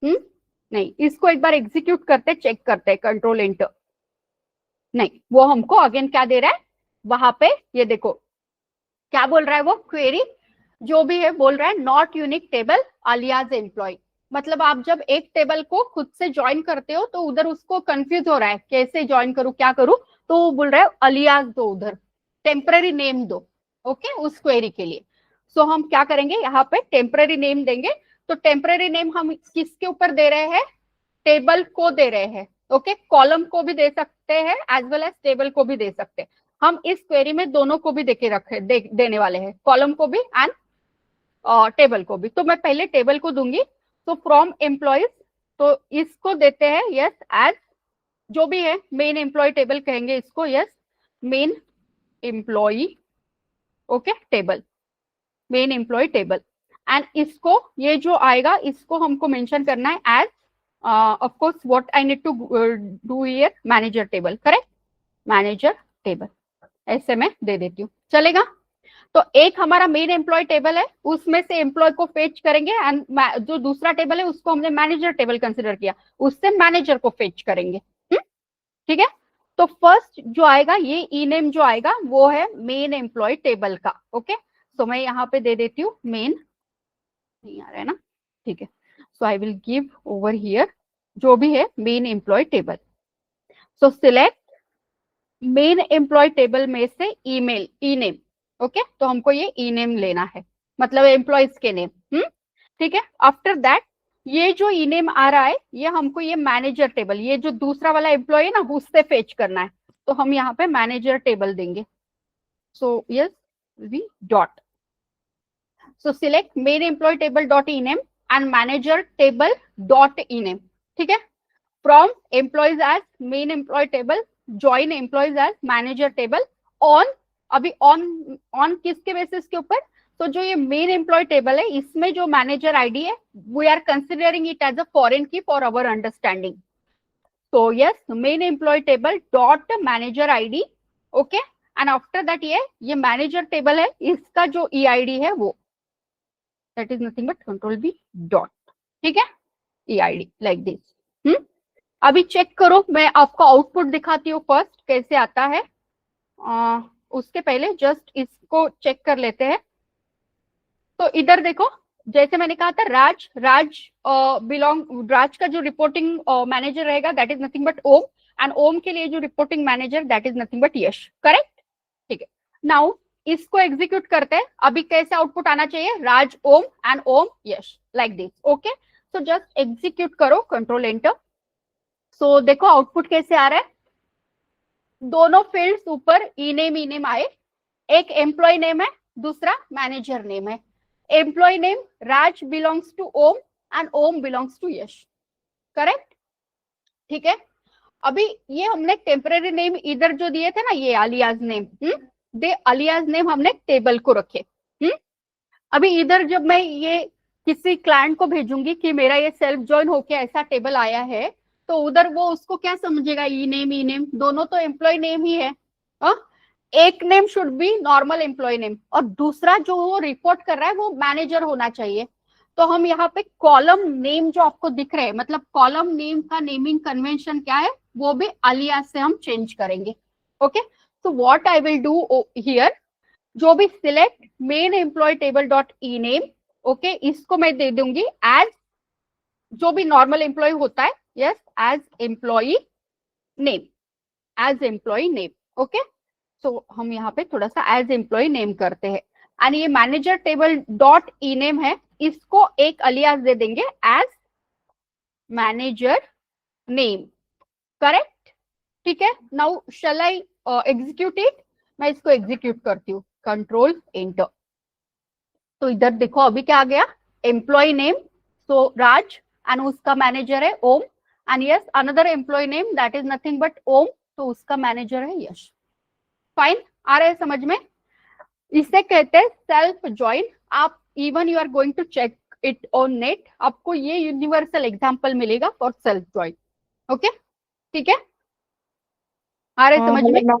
नहीं, इसको एक बार एग्जीक्यूट करते, चेक करते, कंट्रोल एंटर। नहीं, वो हमको अगेन क्या दे रहा है वहां पे, ये देखो क्या बोल रहा है वो, क्वेरी जो भी है बोल रहा है not unique table alias employee. मतलब आप जब एक टेबल को खुद से ज्वाइन करते हो तो उधर उसको कंफ्यूज हो रहा है कैसे ज्वाइन करूं, क्या करूं, तो वो बोल रहा है अलियास दो, उधर टेम्पररी नेम दो, ओके, उस क्वेरी के लिए। सो हम क्या करेंगे, यहाँ पे टेम्पररी नेम देंगे। तो टेम्पररी नेम हम किसके ऊपर दे रहे हैं, टेबल को दे रहे हैं, ओके, कॉलम को भी दे सकते हैं एज वेल एज टेबल को भी दे सकते हैं। हम इस क्वेरी में दोनों को भी देके रखे देने वाले हैं, कॉलम को भी एंड टेबल को भी। तो मैं पहले टेबल को दूंगी, तो फ्रॉम एम्प्लॉइज, तो इसको देते हैं यस एज जो भी है मेन एम्प्लॉय टेबल कहेंगे इसको, yes main employee, okay table, main employee table. And इसको ये जो आएगा इसको हमको मेंशन करना है as of course what I need to do here, manager table, correct, manager table ऐसे मैं दे देती हूँ, चलेगा। तो एक हमारा मेन एम्प्लॉय टेबल है, उसमें से एम्प्लॉय को फेच करेंगे एंड जो दूसरा टेबल है उसको हमने मैनेजर टेबल कंसिडर किया, उससे मैनेजर को फेच करेंगे, ठीक है। तो फर्स्ट जो आएगा ये ई नेम जो आएगा वो है मेन एम्प्लॉय टेबल का, ओके। सो मैं यहाँ पे दे देती हूँ मेन, नहीं आ रहा है ना, ठीक है। So I will give over here जो भी है main employee table. So select main employee table में से ईमेल ई नेम, ओके, तो हमको ये ई नेम लेना है, मतलब एम्प्लॉयज के नेम, ठीक है। आफ्टर दैट ये जो ई नेम आ रहा है ये हमको ये मैनेजर टेबल, ये जो दूसरा वाला एम्प्लॉय है ना उससे फेच करना है, तो हम यहाँ पे मैनेजर टेबल देंगे। So yes we dot, so select main employee table dot E name and manager table dot E name, ठीक है। From employees as main employee table, join employees as manager table on, अभी on किसके basis के ऊपर, तो जो ये main employee table है इसमें जो मैनेजर आईडी है we are considering it as a foreign key for our understanding. तो yes main employee table dot manager ID, okay, and after that ये मैनेजर टेबल है, इसका जो EID है वो that is nothing but control B dot, ठीक है, EID like this. अभी चेक करो, मैं आपको आउटपुट दिखाती हूँ फर्स्ट कैसे आता है, उसके पहले जस्ट इसको चेक कर लेते हैं। तो इधर देखो, जैसे मैंने कहा था राज राज का जो रिपोर्टिंग मैनेजर रहेगा that is nothing but Om, and Om के लिए जो reporting manager that is nothing but Yash, correct, ठीक है। नाउ इसको एग्जीक्यूट करते हैं, अभी कैसे आउटपुट आना चाहिए, Raj Om and Om Yash, like this, okay. So just execute करो, कंट्रोल एंटर। सो देखो आउटपुट कैसे आ रहा है, दोनों फील्ड्स ऊपर ई नेम आए, एक एम्प्लॉय नेम है दूसरा मैनेजर नेम है। Employee name Raj belongs to Om and Om belongs to Yash, correct, ठीक है। अभी ये हमने टेम्पररी नेम इधर जो दिए थे ना ये अलियास नेम, दे अलियास नेम हमने टेबल को रखे। अभी इधर जब मैं ये किसी क्लाइंट को भेजूंगी कि मेरा ये सेल्फ ज्वाइन होके ऐसा टेबल आया है, तो उधर वो उसको क्या समझेगा, ई नेम दोनों तो एम्प्लॉय नेम ही है, एक name should be normal employee name और दूसरा जो वो रिपोर्ट कर रहा है वो मैनेजर होना चाहिए। तो हम यहाँ पे कॉलम नेम जो आपको दिख रहे हैं, मतलब कॉलम नेम का नेमिंग कन्वेंशन क्या है वो भी अलियास से हम चेंज करेंगे, ओके। So what I will do here, जो भी select main employee table dot E name, okay, इसको मैं दे दूंगी एज जो भी नॉर्मल एम्प्लॉय होता है, yes as employee name, as employee name. Okay, so हम यहाँ पे थोड़ा सा एज एम्प्लॉय नेम करते हैं. एंड ये manager table dot E name है, इसको एक अलियास दे देंगे एज मैनेजर नेम. करेक्ट? ठीक है. Now shall I execute it. मैं इसको एग्जीक्यूट करती हूँ. Control enter. तो इधर देखो अभी क्या आ गया, employee name so Raj and उसका मैनेजर है Om. And yes another employee name that is nothing but Om, तो उसका मैनेजर है यश. फाइन, आ रहा है समझ में? इसे कहते हैं सेल्फ ज्वाइन. आप even you are going to check it on net, आपको ये यूनिवर्सल एग्जांपल मिलेगा फॉर सेल्फ ज्वाइन. ओके, ठीक है, आ रहा है समझ में? hello,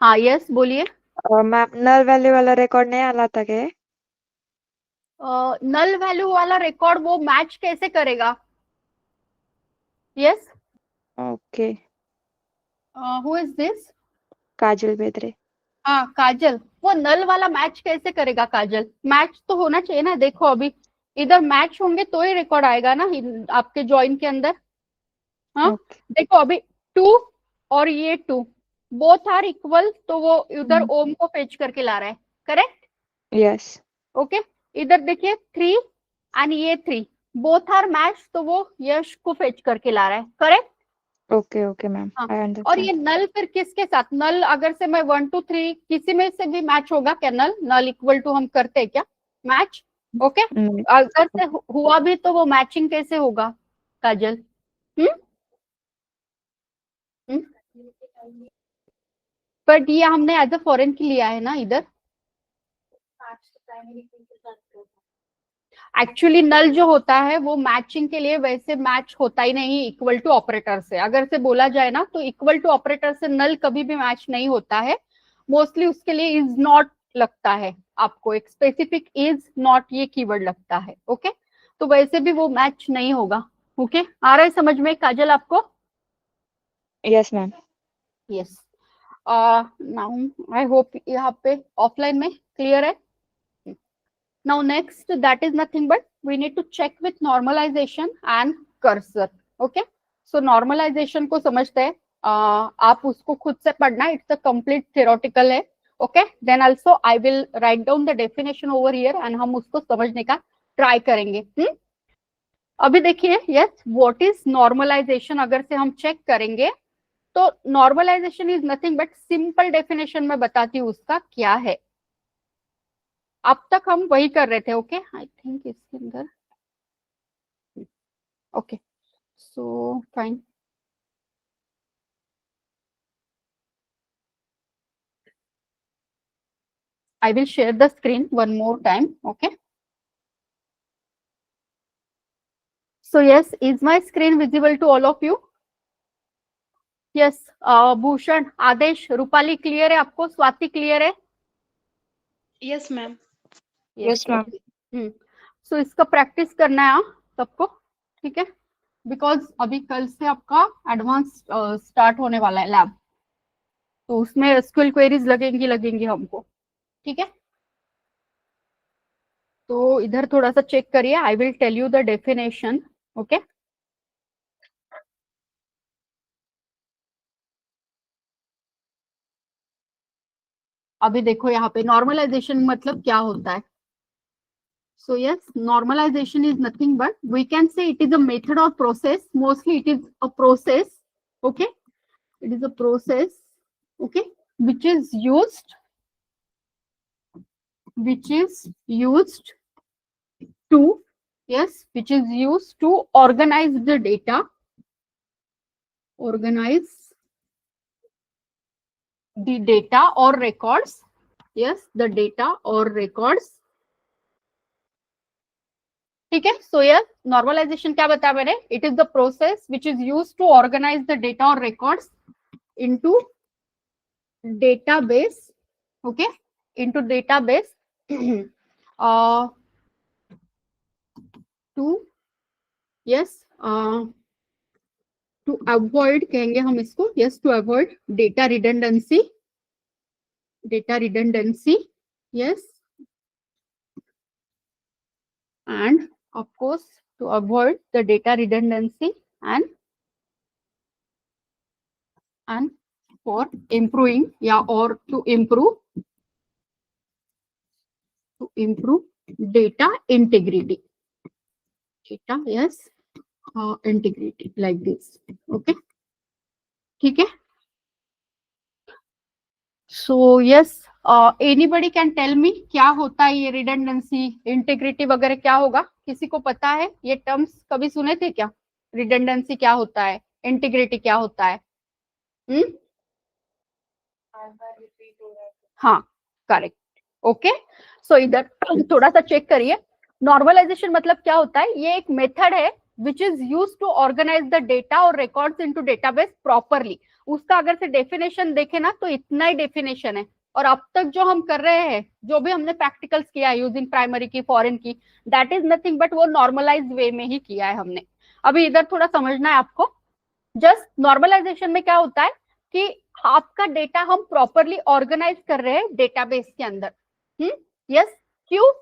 हाँ यस बोलिए. मैम नल वैल्यू वाला रिकॉर्ड नहीं आला था क्या? नल वैल्यू वाला रिकॉर्ड वो मैच कैसे करेगा? Yes, okay, who is this? Kajal Bedare. हाँ काजल, वो नल वाला मैच कैसे करेगा? काजल, मैच तो होना चाहिए ना. देखो अभी इधर मैच होंगे तो ही रिकॉर्ड आएगा ना आपके ज्वाइन के अंदर. हाँ ओके, देखो अभी 2 और ये 2 बोथ आर इक्वल, तो वो उधर ओम को फेच करके ला रहा है. करेक्ट? Yes, okay. इधर देखिए 3 एंड ये 3 बोथ आर मैच, तो वो यश को फेच करके ला रहा है. करेक्ट? ओके ओके मैम, हाँ. आई और अंडरस्टैंड. ये नल फिर किसके साथ? नल अगर से मैं 1 2 3 किसी में से भी मैच होगा क्या? नल नल इक्वल टू हम करते हैं क्या मैच? ओके, अगर से हुआ भी तो वो मैचिंग कैसे होगा काजल? बट ये हमने एज अ फॉरेन की लिया है ना इधर. एक्चुअली नल जो होता है वो मैचिंग के लिए वैसे मैच होता ही नहीं इक्वल टू ऑपरेटर से. अगर से बोला जाए ना तो इक्वल टू ऑपरेटर से नल कभी भी मैच नहीं होता है. मोस्टली उसके लिए इज नॉट लगता है, आपको एक स्पेसिफिक इज नॉट ये कीवर्ड लगता है. ओके, तो वैसे भी वो मैच नहीं होगा. ओके, आ रहा है समझ में काजल आपको? Yes ma'am. Yes. Now I hope यहाँ पे ऑफलाइन में क्लियर है. Now next, that is nothing but we need to check with normalization and cursor. Okay, so normalization को समझते हैं. आप उसको खुद से पढ़ना, it's a complete theoretical है. Okay, then also I will write down the definition over here and हम उसको समझने का ट्राई करेंगे. अभी देखिए, yes, what is normalization अगर से हम चेक करेंगे तो normalization is nothing but simple definition में बताती हूँ उसका क्या है. अब तक हम वही कर रहे थे. ओके, आई थिंक इसके अंदर. Okay, so fine. I will share the screen one more time. Okay, so yes, is my screen visible to all of you? Yes, Bhushan, Adesh, Rupali clear है आपको? स्वाति क्लियर है? Yes, ma'am. Yes, ma'am. So इसका practice करना है सबको. ठीक है, because अभी कल से आपका एडवांस स्टार्ट होने वाला है लैब, तो उसमें एसक्यूएल क्वेरीज लगेंगी हमको. ठीक है, तो इधर थोड़ा सा चेक करिए. I will tell you the definition. Okay, अभी देखो यहाँ पे नॉर्मलाइजेशन मतलब क्या होता है. So yes, normalisation is nothing but we can say it is a method और process. Mostly it is a process. Okay, it is a process. Okay, which is used to, yes, which is used to organize the data, organize the data or records. Yes, the data or records. ठीक है, so yes, normalisation क्या बताया मैंने? It is the process which is used to organise the data और records into database. Okay, into database to, yes, to avoid कहेंगे हम इसको. Yes, to avoid data redundancy. Yes, and of course to avoid the data redundancy and for improving या और to improve data integrity, data yes integrity like this. Okay, ठीक है। So yes, anybody can tell me क्या होता है ये redundancy, integrity वगैरह क्या होगा? किसी को पता है? ये टर्म्स कभी सुने थे क्या? रिडंडेंसी क्या होता है, इंटीग्रिटी क्या होता है? हाँ, करेक्ट। ओके, सो इधर थोड़ा सा चेक करिए। नॉर्मलाइजेशन मतलब क्या होता है? ये एक मेथड है which is use to organise the data और रिकॉर्ड्स इनटू डेटाबेस प्रॉपरली। उसका अगर से डेफिनेशन देखे ना तो इतना ही डेफिनेशन है। और अब तक जो हम कर रहे हैं, जो भी हमने प्रैक्टिकल्स किया है यूजिंग प्राइमरी की, फॉरेन की, दैट इज नथिंग बट वो नॉर्मलाइज वे में ही किया है हमने। अभी इधर थोड़ा समझना है आपको। जस्ट नॉर्मलाइजेशन में क्या होता है कि आपका डेटा हम प्रॉपरली ऑर्गेनाइज कर रहे हैं डेटाबेस के अंदर। यस, क्यों?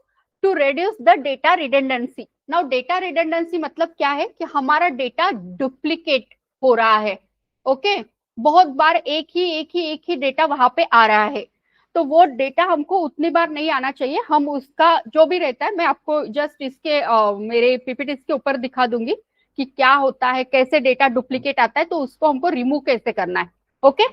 To reduce the data redundancy. Now data redundancy मतलब क्या है कि हमारा डेटा डुप्लीकेट हो रहा है। ओके, बहुत बार एक ही डेटा वहां पे आ रहा है, तो वो डेटा हमको उतनी बार नहीं आना चाहिए। हम उसका जो भी रहता है, मैं आपको जस्ट इसके मेरे पीपीटी के ऊपर दिखा दूंगी कि क्या होता है, कैसे डेटा डुप्लीकेट आता है, तो उसको हमको रिमूव कैसे करना है। ओके,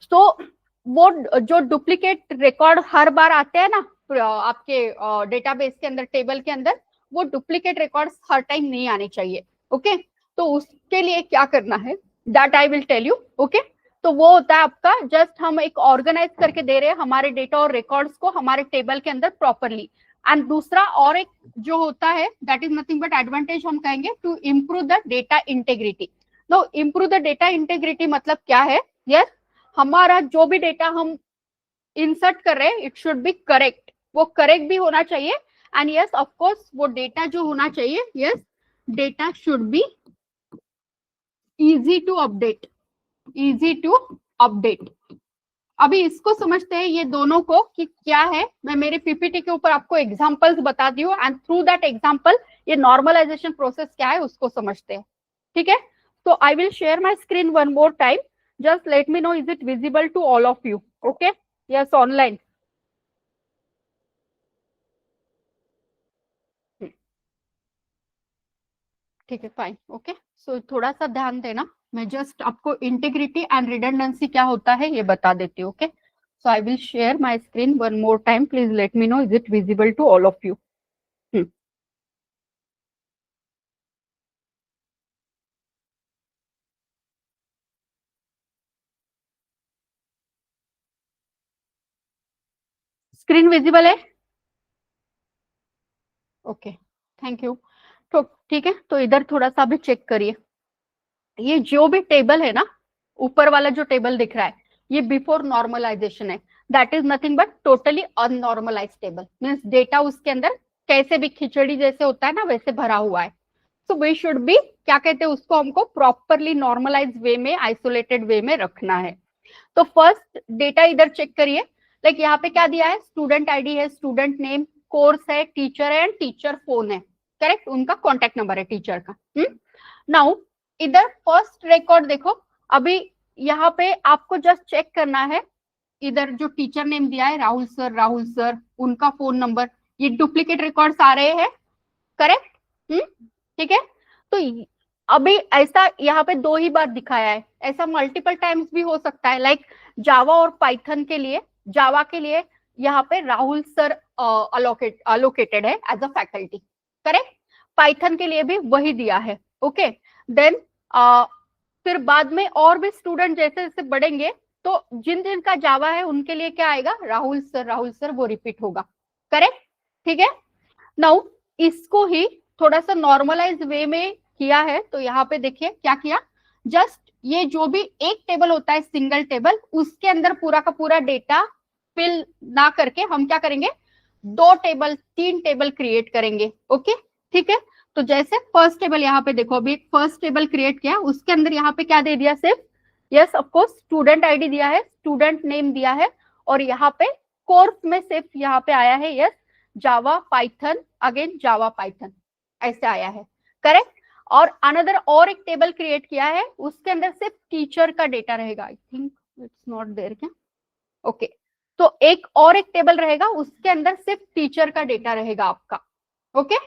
तो वो जो डुप्लीकेट रिकॉर्ड हर बार आते हैं ना आपके डेटाबेस के अंदर, टेबल के अंदर, वो डुप्लीकेट रिकॉर्ड्स हर टाइम नहीं आने चाहिए। ओके, तो उसके लिए क्या करना है, that I will tell you. Okay, तो वो होता है आपका, जस्ट हम एक ऑर्गेनाइज करके दे रहे हैं हमारे डेटा और रिकॉर्ड्स को हमारे टेबल के अंदर प्रॉपरली। एंड दूसरा और एक जो होता है, that is nothing but advantage, हम कहेंगे to improve the data integrity. No, improve the data integrity मतलब क्या है? यस, हमारा जो भी डेटा हम इंसर्ट कर रहे हैं, इट शुड बी करेक्ट, वो करेक्ट भी होना चाहिए। एंड यस, ऑफ कोर्स वो डेटा जो होना चाहिए, yes, data should be easy to update, easy to update. अभी इसको समझते हैं ये दोनों को कि क्या है। मैं मेरे पीपीटी के ऊपर आपको एग्जांपल्स बता दी हूँ, एंड थ्रू दैट एग्जांपल ये नॉर्मलाइजेशन प्रोसेस क्या है उसको समझते हैं। ठीक है, तो आई will share my screen one more time. Just let me know, is it visible to all of you? Okay, yes, online. ठीक है, फाइन। ओके, सो थोड़ा सा ध्यान देना, मैं जस्ट आपको इंटीग्रिटी एंड रिडंडेंसी क्या होता है ये बता देती हूँ। Okay, so I will share my screen one more time, please let me know, is it visible to all of you? Screen visible है? Okay, thank you. तो ठीक है, तो इधर थोड़ा सा भी चेक करिए। ये जो भी टेबल है ना, ऊपर वाला जो टेबल दिख रहा है, ये बिफोर नॉर्मलाइजेशन है। That is nothing but totally unnormalise table, means data उसके अंदर कैसे भी खिचड़ी जैसे होता है ना, वैसे भरा हुआ है। सो वी शुड बी, क्या कहते हैं उसको, हमको प्रॉपरली नॉर्मलाइज वे में, आइसोलेटेड वे में रखना है। तो फर्स्ट डेटा इधर चेक करिए। लाइक यहाँ पे क्या दिया है, स्टूडेंट आईडी है, स्टूडेंट नेम, कोर्स है, टीचर है, एंड टीचर फोन है। करेक्ट, उनका कॉन्टेक्ट नंबर है टीचर का। नाउ इधर फर्स्ट रिकॉर्ड देखो। अभी यहाँ पे आपको जस्ट चेक करना है, इधर जो टीचर नेम दिया है राहुल सर, राहुल सर, उनका फोन नंबर, ये डुप्लीकेट रिकॉर्ड्स आ रहे हैं। करेक्ट, ठीक है। तो अभी ऐसा यहाँ पे दो ही बार दिखाया है, ऐसा मल्टीपल टाइम्स भी हो सकता है। लाइक जावा और पाइथन के लिए, जावा के लिए यहाँ पे राहुल सर अलोकेटेड है as a faculty. Correct, Python के लिए भी वही दिया है। ओके, देन फिर बाद में और भी स्टूडेंट जैसे जैसे बढ़ेंगे, तो जिन जिन का जावा है उनके लिए क्या आएगा, राहुल सर वो रिपीट होगा। करेक्ट, ठीक है। नाउ इसको ही थोड़ा सा नॉर्मलाइज वे में किया है, तो यहाँ पे देखिए क्या किया, जस्ट ये जो भी एक टेबल होता है, सिंगल टेबल, उसके अंदर पूरा का पूरा डेटा फिल ना करके हम क्या करेंगे, दो टेबल, तीन टेबल क्रिएट करेंगे। ओके, ठीक है। तो जैसे फर्स्ट टेबल यहाँ पे देखो, अभी फर्स्ट टेबल क्रिएट किया, उसके अंदर यहाँ पे क्या दे दिया, सिर्फ yes of course student ID दिया है, स्टूडेंट नेम दिया है, और यहाँ पे कोर्स में सिर्फ यहाँ पे आया है yes Java Python, again Java Python, ऐसे आया है। करेक्ट, और अनदर और एक टेबल क्रिएट किया है, उसके अंदर सिर्फ टीचर का डेटा रहेगा। I think it's not there क्या? ओके, तो एक और एक टेबल रहेगा, उसके अंदर सिर्फ टीचर का डेटा रहेगा आपका। ओके,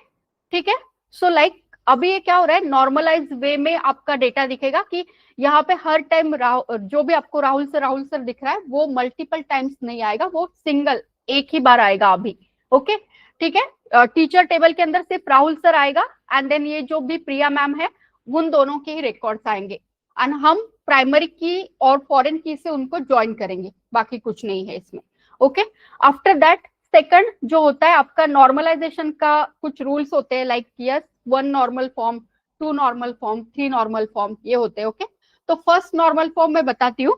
ठीक है। सो लाइक अभी ये क्या हो रहा है, नॉर्मलाइज वे में आपका डेटा दिखेगा कि यहाँ पे हर टाइम जो भी आपको राहुल सर दिख रहा है वो मल्टीपल टाइम्स नहीं आएगा, वो सिंगल एक ही बार आएगा अभी। ओके, ठीक है। टीचर टेबल के अंदर सिर्फ राहुल सर आएगा, एंड देन ये जो भी प्रिया मैम है उन दोनों के ही रिकॉर्ड्स आएंगे, एंड हम प्राइमरी की और फॉरेन की से उनको ज्वाइन करेंगे, बाकी कुछ नहीं है इसमें। ओके, आफ्टर दैट सेकंड जो होता है आपका नॉर्मलाइजेशन का कुछ रूल्स होते हैं, like yes 1 normal form, 2 normal form, 3 normal form, ये होते हैं। ओके, तो फर्स्ट नॉर्मल फॉर्म में बताती हूँ।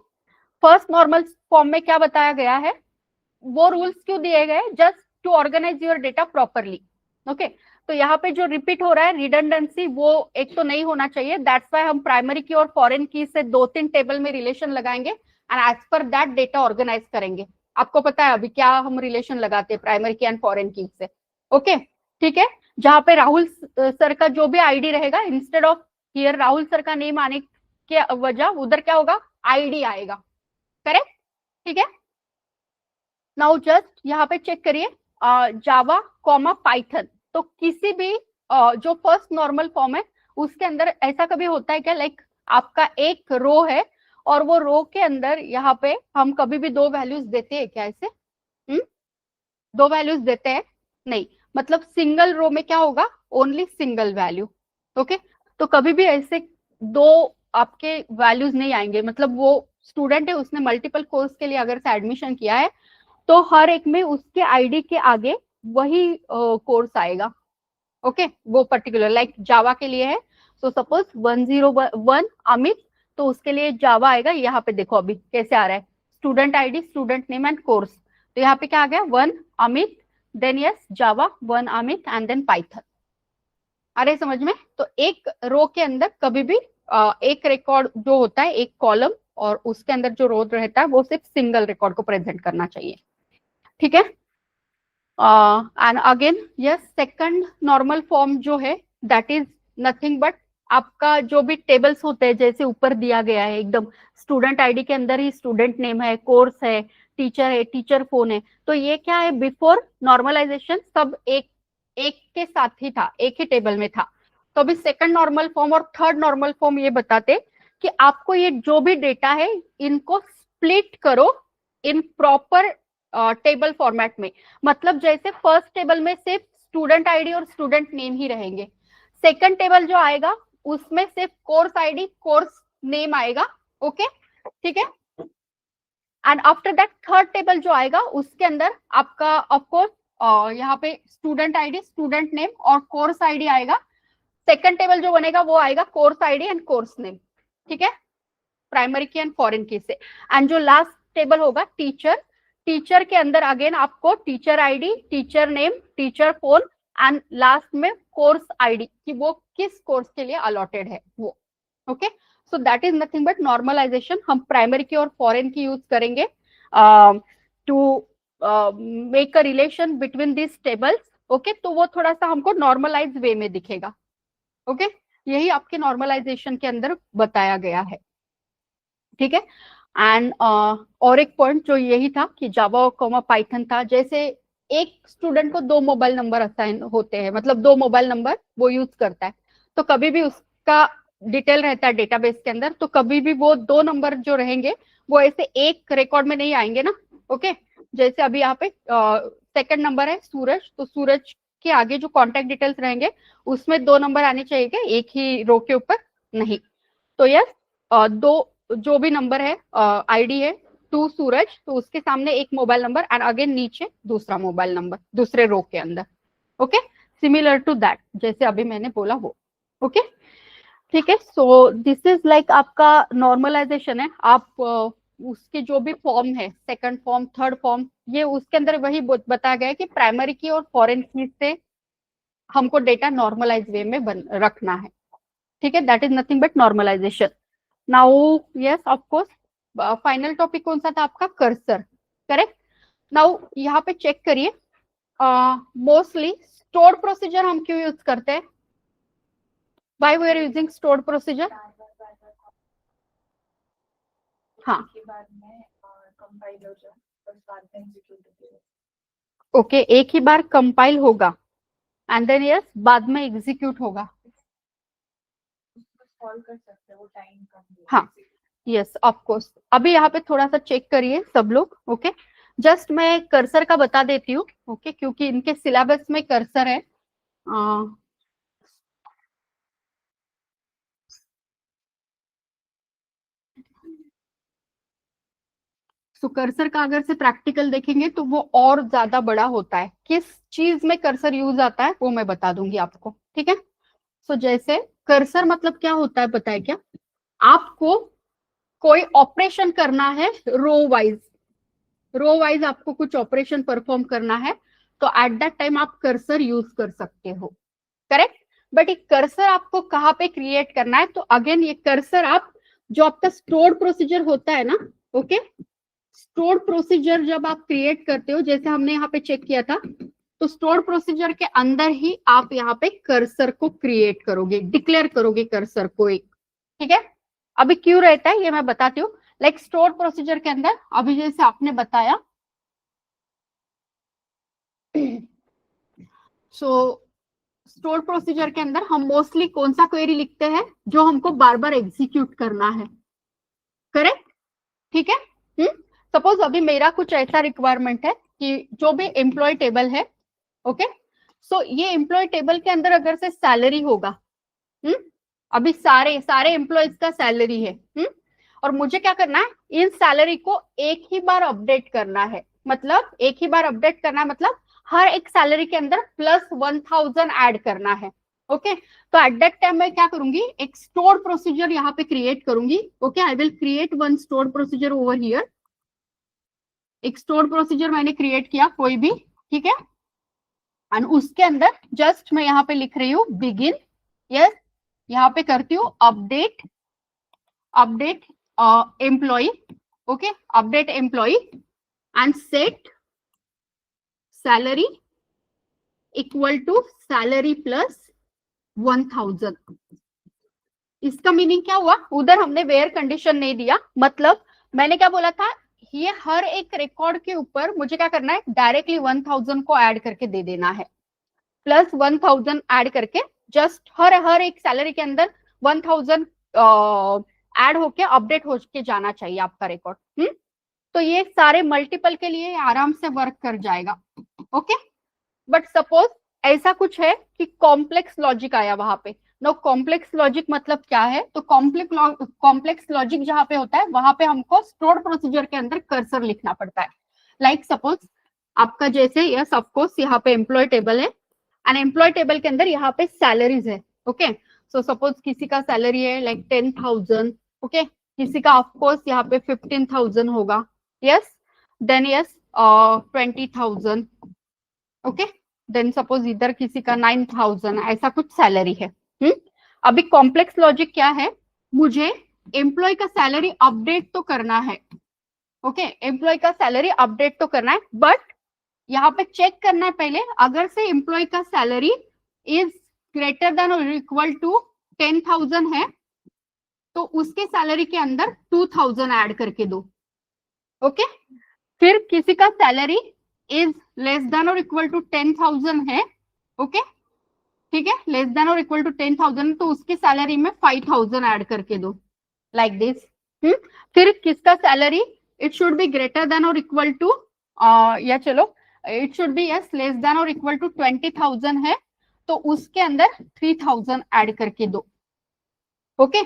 फर्स्ट नॉर्मल फॉर्म में क्या बताया गया है, वो रूल्स क्यों दिए गए, just to organise your data properly. Okay, तो यहाँ पे जो रिपीट हो रहा है रिडंडेंसी, वो एक तो नहीं होना चाहिए, दैट्स वाई हम प्राइमरी की और फॉरेन की से 2-3 टेबल में रिलेशन लगाएंगे and as per that data organise करेंगे। आपको पता है अभी क्या हम रिलेशन लगाते हैं प्राइमरी की एंड फॉरेन की से। ओके, ठीक है। जहां पे राहुल सर का जो भी आईडी रहेगा, instead of here Rahul sir का नेम आने के वजह उधर क्या होगा, आईडी आएगा। करेक्ट, ठीक है। नाउ जस्ट यहाँ पे चेक करिए, जावा कॉमा पाइथन, तो किसी भी जो फर्स्ट नॉर्मल फॉर्म है उसके अंदर ऐसा कभी होता है क्या, लाइक आपका एक रो है और वो रो के अंदर यहाँ पे हम कभी भी 2 वैल्यूज देते हैं क्या, ऐसे 2 वैल्यूज देते हैं नहीं, मतलब सिंगल रो में क्या होगा, ओनली सिंगल वैल्यू। ओके, तो कभी भी ऐसे 2 आपके वैल्यूज नहीं आएंगे, मतलब वो स्टूडेंट है उसने मल्टीपल कोर्स के लिए अगर से एडमिशन किया है तो हर एक में उसके आईडी के आगे वही कोर्स आएगा। ओके, वो पर्टिकुलर लाइक जावा के लिए है, सो सपोज 101 अमित, तो उसके लिए जावा आएगा। यहाँ पे देखो अभी कैसे आ रहा है, student ID, student name and course, तो यहाँ पे क्या आ गया 1 Amit, then yes Java 1 Amit and then Python. आ रहे समझ में? तो एक रो के अंदर कभी भी एक रिकॉर्ड जो होता है, एक कॉलम, और उसके अंदर जो रो रहता है वो सिर्फ सिंगल रिकॉर्ड को प्रेजेंट करना चाहिए। ठीक है। And again yes second normal form जो है दैट इज नथिंग बट आपका जो भी टेबल्स होते हैं जैसे ऊपर दिया गया है एकदम, स्टूडेंट आईडी के अंदर ही स्टूडेंट नेम है, कोर्स है, टीचर फोन है, तो ये क्या है, बिफोर नॉर्मलाइजेशन सब एक एक के साथ ही था, एक ही टेबल में था। तो अभी सेकंड नॉर्मल फॉर्म और थर्ड नॉर्मल फॉर्म ये बताते कि आपको ये जो भी डेटा है इनको स्प्लिट करो इन प्रॉपर टेबल फॉर्मेट में। मतलब जैसे फर्स्ट टेबल में सिर्फ स्टूडेंट आईडी और स्टूडेंट नेम ही रहेंगे, सेकंड टेबल जो आएगा उसमें सिर्फ कोर्स आईडी, कोर्स नेम आएगा। ओके, ठीक है। And after that third table जो आएगा उसके अंदर आपका ऑफकोर्स यहाँ पे स्टूडेंट आईडी, स्टूडेंट नेम और कोर्स आईडी आएगा। सेकंड टेबल जो बनेगा वो आएगा course ID and course name, ठीक है, प्राइमरी की एंड फॉरेन की से। एंड जो लास्ट टेबल होगा टीचर, टीचर के अंदर अगेन आपको teacher ID, teacher name, teacher phone and last में कोर्स आईडी कि वो किस कोर्स के लिए अलॉटेड है वो। Okay, so that is nothing but normalisation. हम प्राइमरी की और फॉरेन की यूज करेंगे to make a relation between this tables. Okay, तो वो थोड़ा सा हमको नॉर्मलाइज वे में दिखेगा। ओके, यही आपके नॉर्मलाइजेशन के अंदर बताया गया है, ठीक है। एंड और एक पॉइंट जो यही था कि जावा कॉमा पाइथन था, जैसे एक स्टूडेंट को 2 मोबाइल नंबर असाइन होते हैं, मतलब 2 मोबाइल नंबर वो यूज करता है, तो कभी भी उसका डिटेल रहता है डेटाबेस के अंदर, तो कभी भी वो 2 नंबर जो रहेंगे वो ऐसे एक रिकॉर्ड में नहीं आएंगे ना। ओके, जैसे अभी यहाँ पे सेकंड नंबर है सूरज, तो सूरज के आगे जो कॉन्टेक्ट डिटेल्स रहेंगे उसमें 2 नंबर आने चाहिए क्या, एक ही रो के ऊपर नहीं। तो यस 2 जो भी नंबर है आईडी है 2 सूरज, तो उसके सामने एक मोबाइल नंबर एंड अगेन नीचे दूसरा मोबाइल नंबर दूसरे रो के अंदर। ओके, सिमिलर टू दैट जैसे अभी मैंने बोला वो। ओके, ठीक है। सो दिस इज लाइक आपका नॉर्मलाइजेशन है। आप उसके जो भी फॉर्म है, सेकंड फॉर्म, थर्ड फॉर्म, ये उसके अंदर वही बताया गया है कि प्राइमरी की और फॉरेन की से हमको डेटा नॉर्मलाइज वे में रखना है, ठीक है। That is nothing but normalisation. Now yes of course final topic कौन सा था आपका, कर्सर, करेक्ट। नाउ यहाँ पे चेक करिए, मोस्टली स्टोर्ड प्रोसीजर हम क्यों यूज करते हैं, why we are using stored procedure, हाँ के बाद में कंपाइल हो जाए बस बाद में एग्जीक्यूट होती है। ओके, एक ही बार कंपाइल होगा एंड देन यस बाद में एग्जीक्यूट होगा। उसको कॉल कर सकते हैं, वो टाइम कम है। हाँ यस ऑफ कोर्स। अभी यहाँ पे थोड़ा सा चेक करिए सब लोग। ओके जस्ट मैं कर्सर का बता देती हूँ। ओके क्योंकि इनके सिलेबस में कर्सर है। तो कर्सर का अगर से प्रैक्टिकल देखेंगे तो वो और ज्यादा बड़ा होता है। किस चीज में कर्सर यूज आता है वो मैं बता दूंगी आपको, ठीक है। सो जैसे कर्सर मतलब क्या होता है पता है क्या? आपको कोई ऑपरेशन करना है रो वाइज आपको कुछ ऑपरेशन परफॉर्म करना है तो एट दैट टाइम आप कर्सर यूज कर सकते हो, करेक्ट। बट एक कर्सर आपको कहाँ पे क्रिएट करना है? तो अगेन ये कर्सर आप जो आपका स्टोर्ड प्रोसीजर होता है ना, ओके स्टोर्ड प्रोसीजर जब आप क्रिएट करते हो, जैसे हमने यहाँ पे चेक किया था, तो स्टोर्ड प्रोसीजर के अंदर ही आप यहाँ पे कर्सर को क्रिएट करोगे, डिक्लेयर करोगे कर्सर को एक, ठीक है। अभी क्यों रहता है ये मैं बताती हूँ। लाइक स्टोर्ड प्रोसीजर के अंदर अभी जैसे आपने बताया सो स्टोर्ड प्रोसीजर के अंदर हम मोस्टली कौन सा क्वेरी लिखते हैं? जो हमको बार बार एग्जीक्यूट करना है, करेक्ट, ठीक है। सपोज अभी मेरा कुछ ऐसा रिक्वायरमेंट है कि जो भी एम्प्लॉय टेबल है, ओके सो ये एम्प्लॉय टेबल के अंदर अगर से सैलरी होगा, अभी सारे एम्प्लॉयज का सैलरी है, और मुझे क्या करना है? इन सैलरी को एक ही बार अपडेट करना है। मतलब एक ही बार अपडेट करना है मतलब हर एक सैलरी के अंदर +1000 ऐड करना है, ओके तो एट दैट टाइम मैं क्या करूंगी? एक स्टोर प्रोसीजर यहाँ पे क्रिएट करूंगी। Okay I will create one store procedure over here. एक स्टोर प्रोसीजर मैंने क्रिएट किया कोई भी, ठीक है, एंड उसके अंदर जस्ट मैं यहाँ पे लिख रही हूँ बिगिन, यस यहाँ पे करती हूँ update employee, okay update employee and set salary equal to salary +1000। इसका मीनिंग क्या हुआ? उधर हमने वेयर कंडीशन नहीं दिया, मतलब मैंने क्या बोला था? ये हर एक रिकॉर्ड के ऊपर मुझे क्या करना है? डायरेक्टली 1000 को ऐड करके दे देना है, +1000 ऐड करके जस्ट हर एक सैलरी के अंदर 1000 ऐड होके अपडेट होके जाना चाहिए आपका रिकॉर्ड। तो ये सारे मल्टीपल के लिए आराम से वर्क कर जाएगा, ओके। बट सपोज ऐसा कुछ है कि कॉम्प्लेक्स लॉजिक आया वहां पे। नो कॉम्प्लेक्स लॉजिक मतलब क्या है? तो कॉम्प्लेक्स लॉजिक जहां पे होता है वहां पे हमको स्टोर्ड प्रोसीजर के अंदर कर्सर लिखना पड़ता है। लाइक सपोज आपका जैसे यस ऑफ कोर्स यहाँ पे एम्प्लॉय टेबल है एंड एम्प्लॉय टेबल के अंदर यहाँ पे सैलरीज है, ओके सो सपोज किसी का सैलरी है लाइक 10,000, ओके किसी का ऑफ कोर्स यहाँ पे 15,000 होगा, yes then yes 20,000, okay then suppose इधर किसी का 9,000, ऐसा कुछ सैलरी है। अभी कॉम्प्लेक्स लॉजिक क्या है? मुझे एम्प्लॉय का सैलरी अपडेट तो करना है, ओके एम्प्लॉय का सैलरी अपडेट तो करना है, बट यहाँ पे चेक करना है पहले, अगर से एम्प्लॉय का सैलरी इज ग्रेटर देन और इक्वल टू 10,000 है तो उसके सैलरी के अंदर 2,000 ऐड करके दो, ओके फिर किसी का सैलरी इज लेस देन और इक्वल टू 10,000 है, ओके ठीक है लेस देन और इक्वल टू 10,000 तो उसकी सैलरी में 5,000 ऐड करके दो, लाइक दिस। फिर किसका salary it should be greater than और इक्वल टू या चलो it should B yes less than और इक्वल टू 20,000 है तो उसके अंदर 3,000 ऐड करके दो, ओके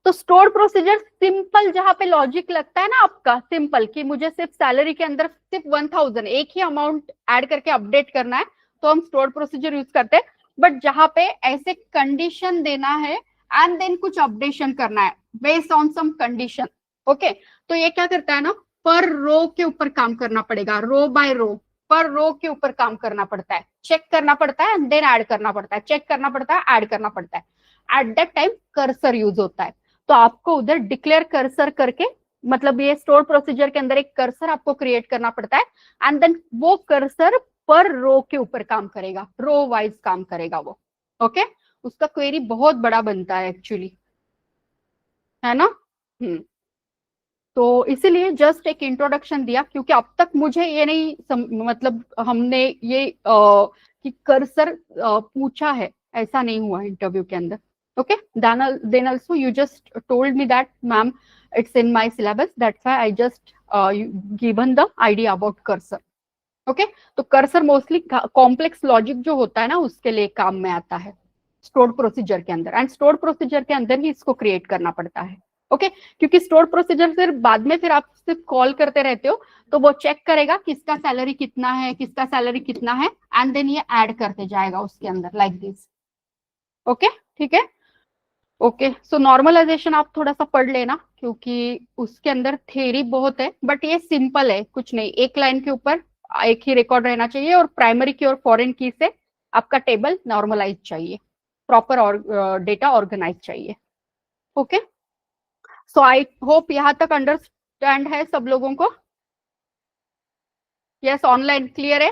तो स्टोर प्रोसीजर सिंपल जहां पे लॉजिक लगता है ना आपका सिंपल कि मुझे सिर्फ सैलरी के अंदर सिर्फ 1000 एक ही अमाउंट ऐड करके अपडेट करना है तो हम स्टोर प्रोसीजर यूज करते हैं। बट जहां पे ऐसे कंडीशन देना है एंड देन कुछ अपडेशन करना है based on some condition, okay तो ये क्या करता है ना, पर रो के ऊपर काम करना पड़ेगा, रो बाय रो पर रो के ऊपर काम करना पड़ता है, चेक करना पड़ता है देन ऐड करना पड़ता है, चेक करना पड़ता है ऐड करना पड़ता है। At that time cursor use होता है। तो आपको उधर डिक्लेयर कर्सर करके मतलब ये स्टोर प्रोसीजर के अंदर एक कर्सर आपको क्रिएट करना पड़ता है एंड देन वो कर्सर पर रो के ऊपर काम करेगा, रो वाइज काम करेगा वो, ओके उसका क्वेरी बहुत बड़ा बनता है एक्चुअली, है ना। तो इसीलिए जस्ट एक इंट्रोडक्शन दिया, क्योंकि अब तक मुझे ये नहीं मतलब हमने ये कि कर्सर पूछा है, ऐसा नहीं हुआ इंटरव्यू के अंदर. Okay, then also you just told me that ma'am it's in my syllabus, that's why I just given the idea about cursor. Okay, तो कर्सर मोस्टली कॉम्प्लेक्स लॉजिक जो होता है ना उसके लिए काम में आता है स्टोर्ड प्रोसीजर के अंदर, एंड स्टोर्ड प्रोसीजर के अंदर ही इसको क्रिएट करना पड़ता है. ओके, क्योंकि स्टोर्ड प्रोसीजर फिर बाद में फिर आप सिर्फ कॉल करते रहते हो, तो वो चेक करेगा किसका सैलरी कितना है, किसका सैलरी कितना है, एंड देन ये ऐड करते जाएगा उसके अंदर लाइक दिस. ओके, ठीक है. ओके, सो नॉर्मलाइजेशन आप थोड़ा सा पढ़ लेना, क्योंकि उसके अंदर थ्योरी बहुत है, बट ये सिंपल है, कुछ नहीं. एक लाइन के ऊपर एक ही रिकॉर्ड रहना चाहिए, और प्राइमरी की और फॉरेन की से आपका टेबल नॉर्मलाइज चाहिए, प्रॉपर और डेटा ऑर्गेनाइज चाहिए. ओके, सो आई होप यहाँ तक अंडरस्टैंड है सब लोगों को. यस, ऑनलाइन क्लियर है.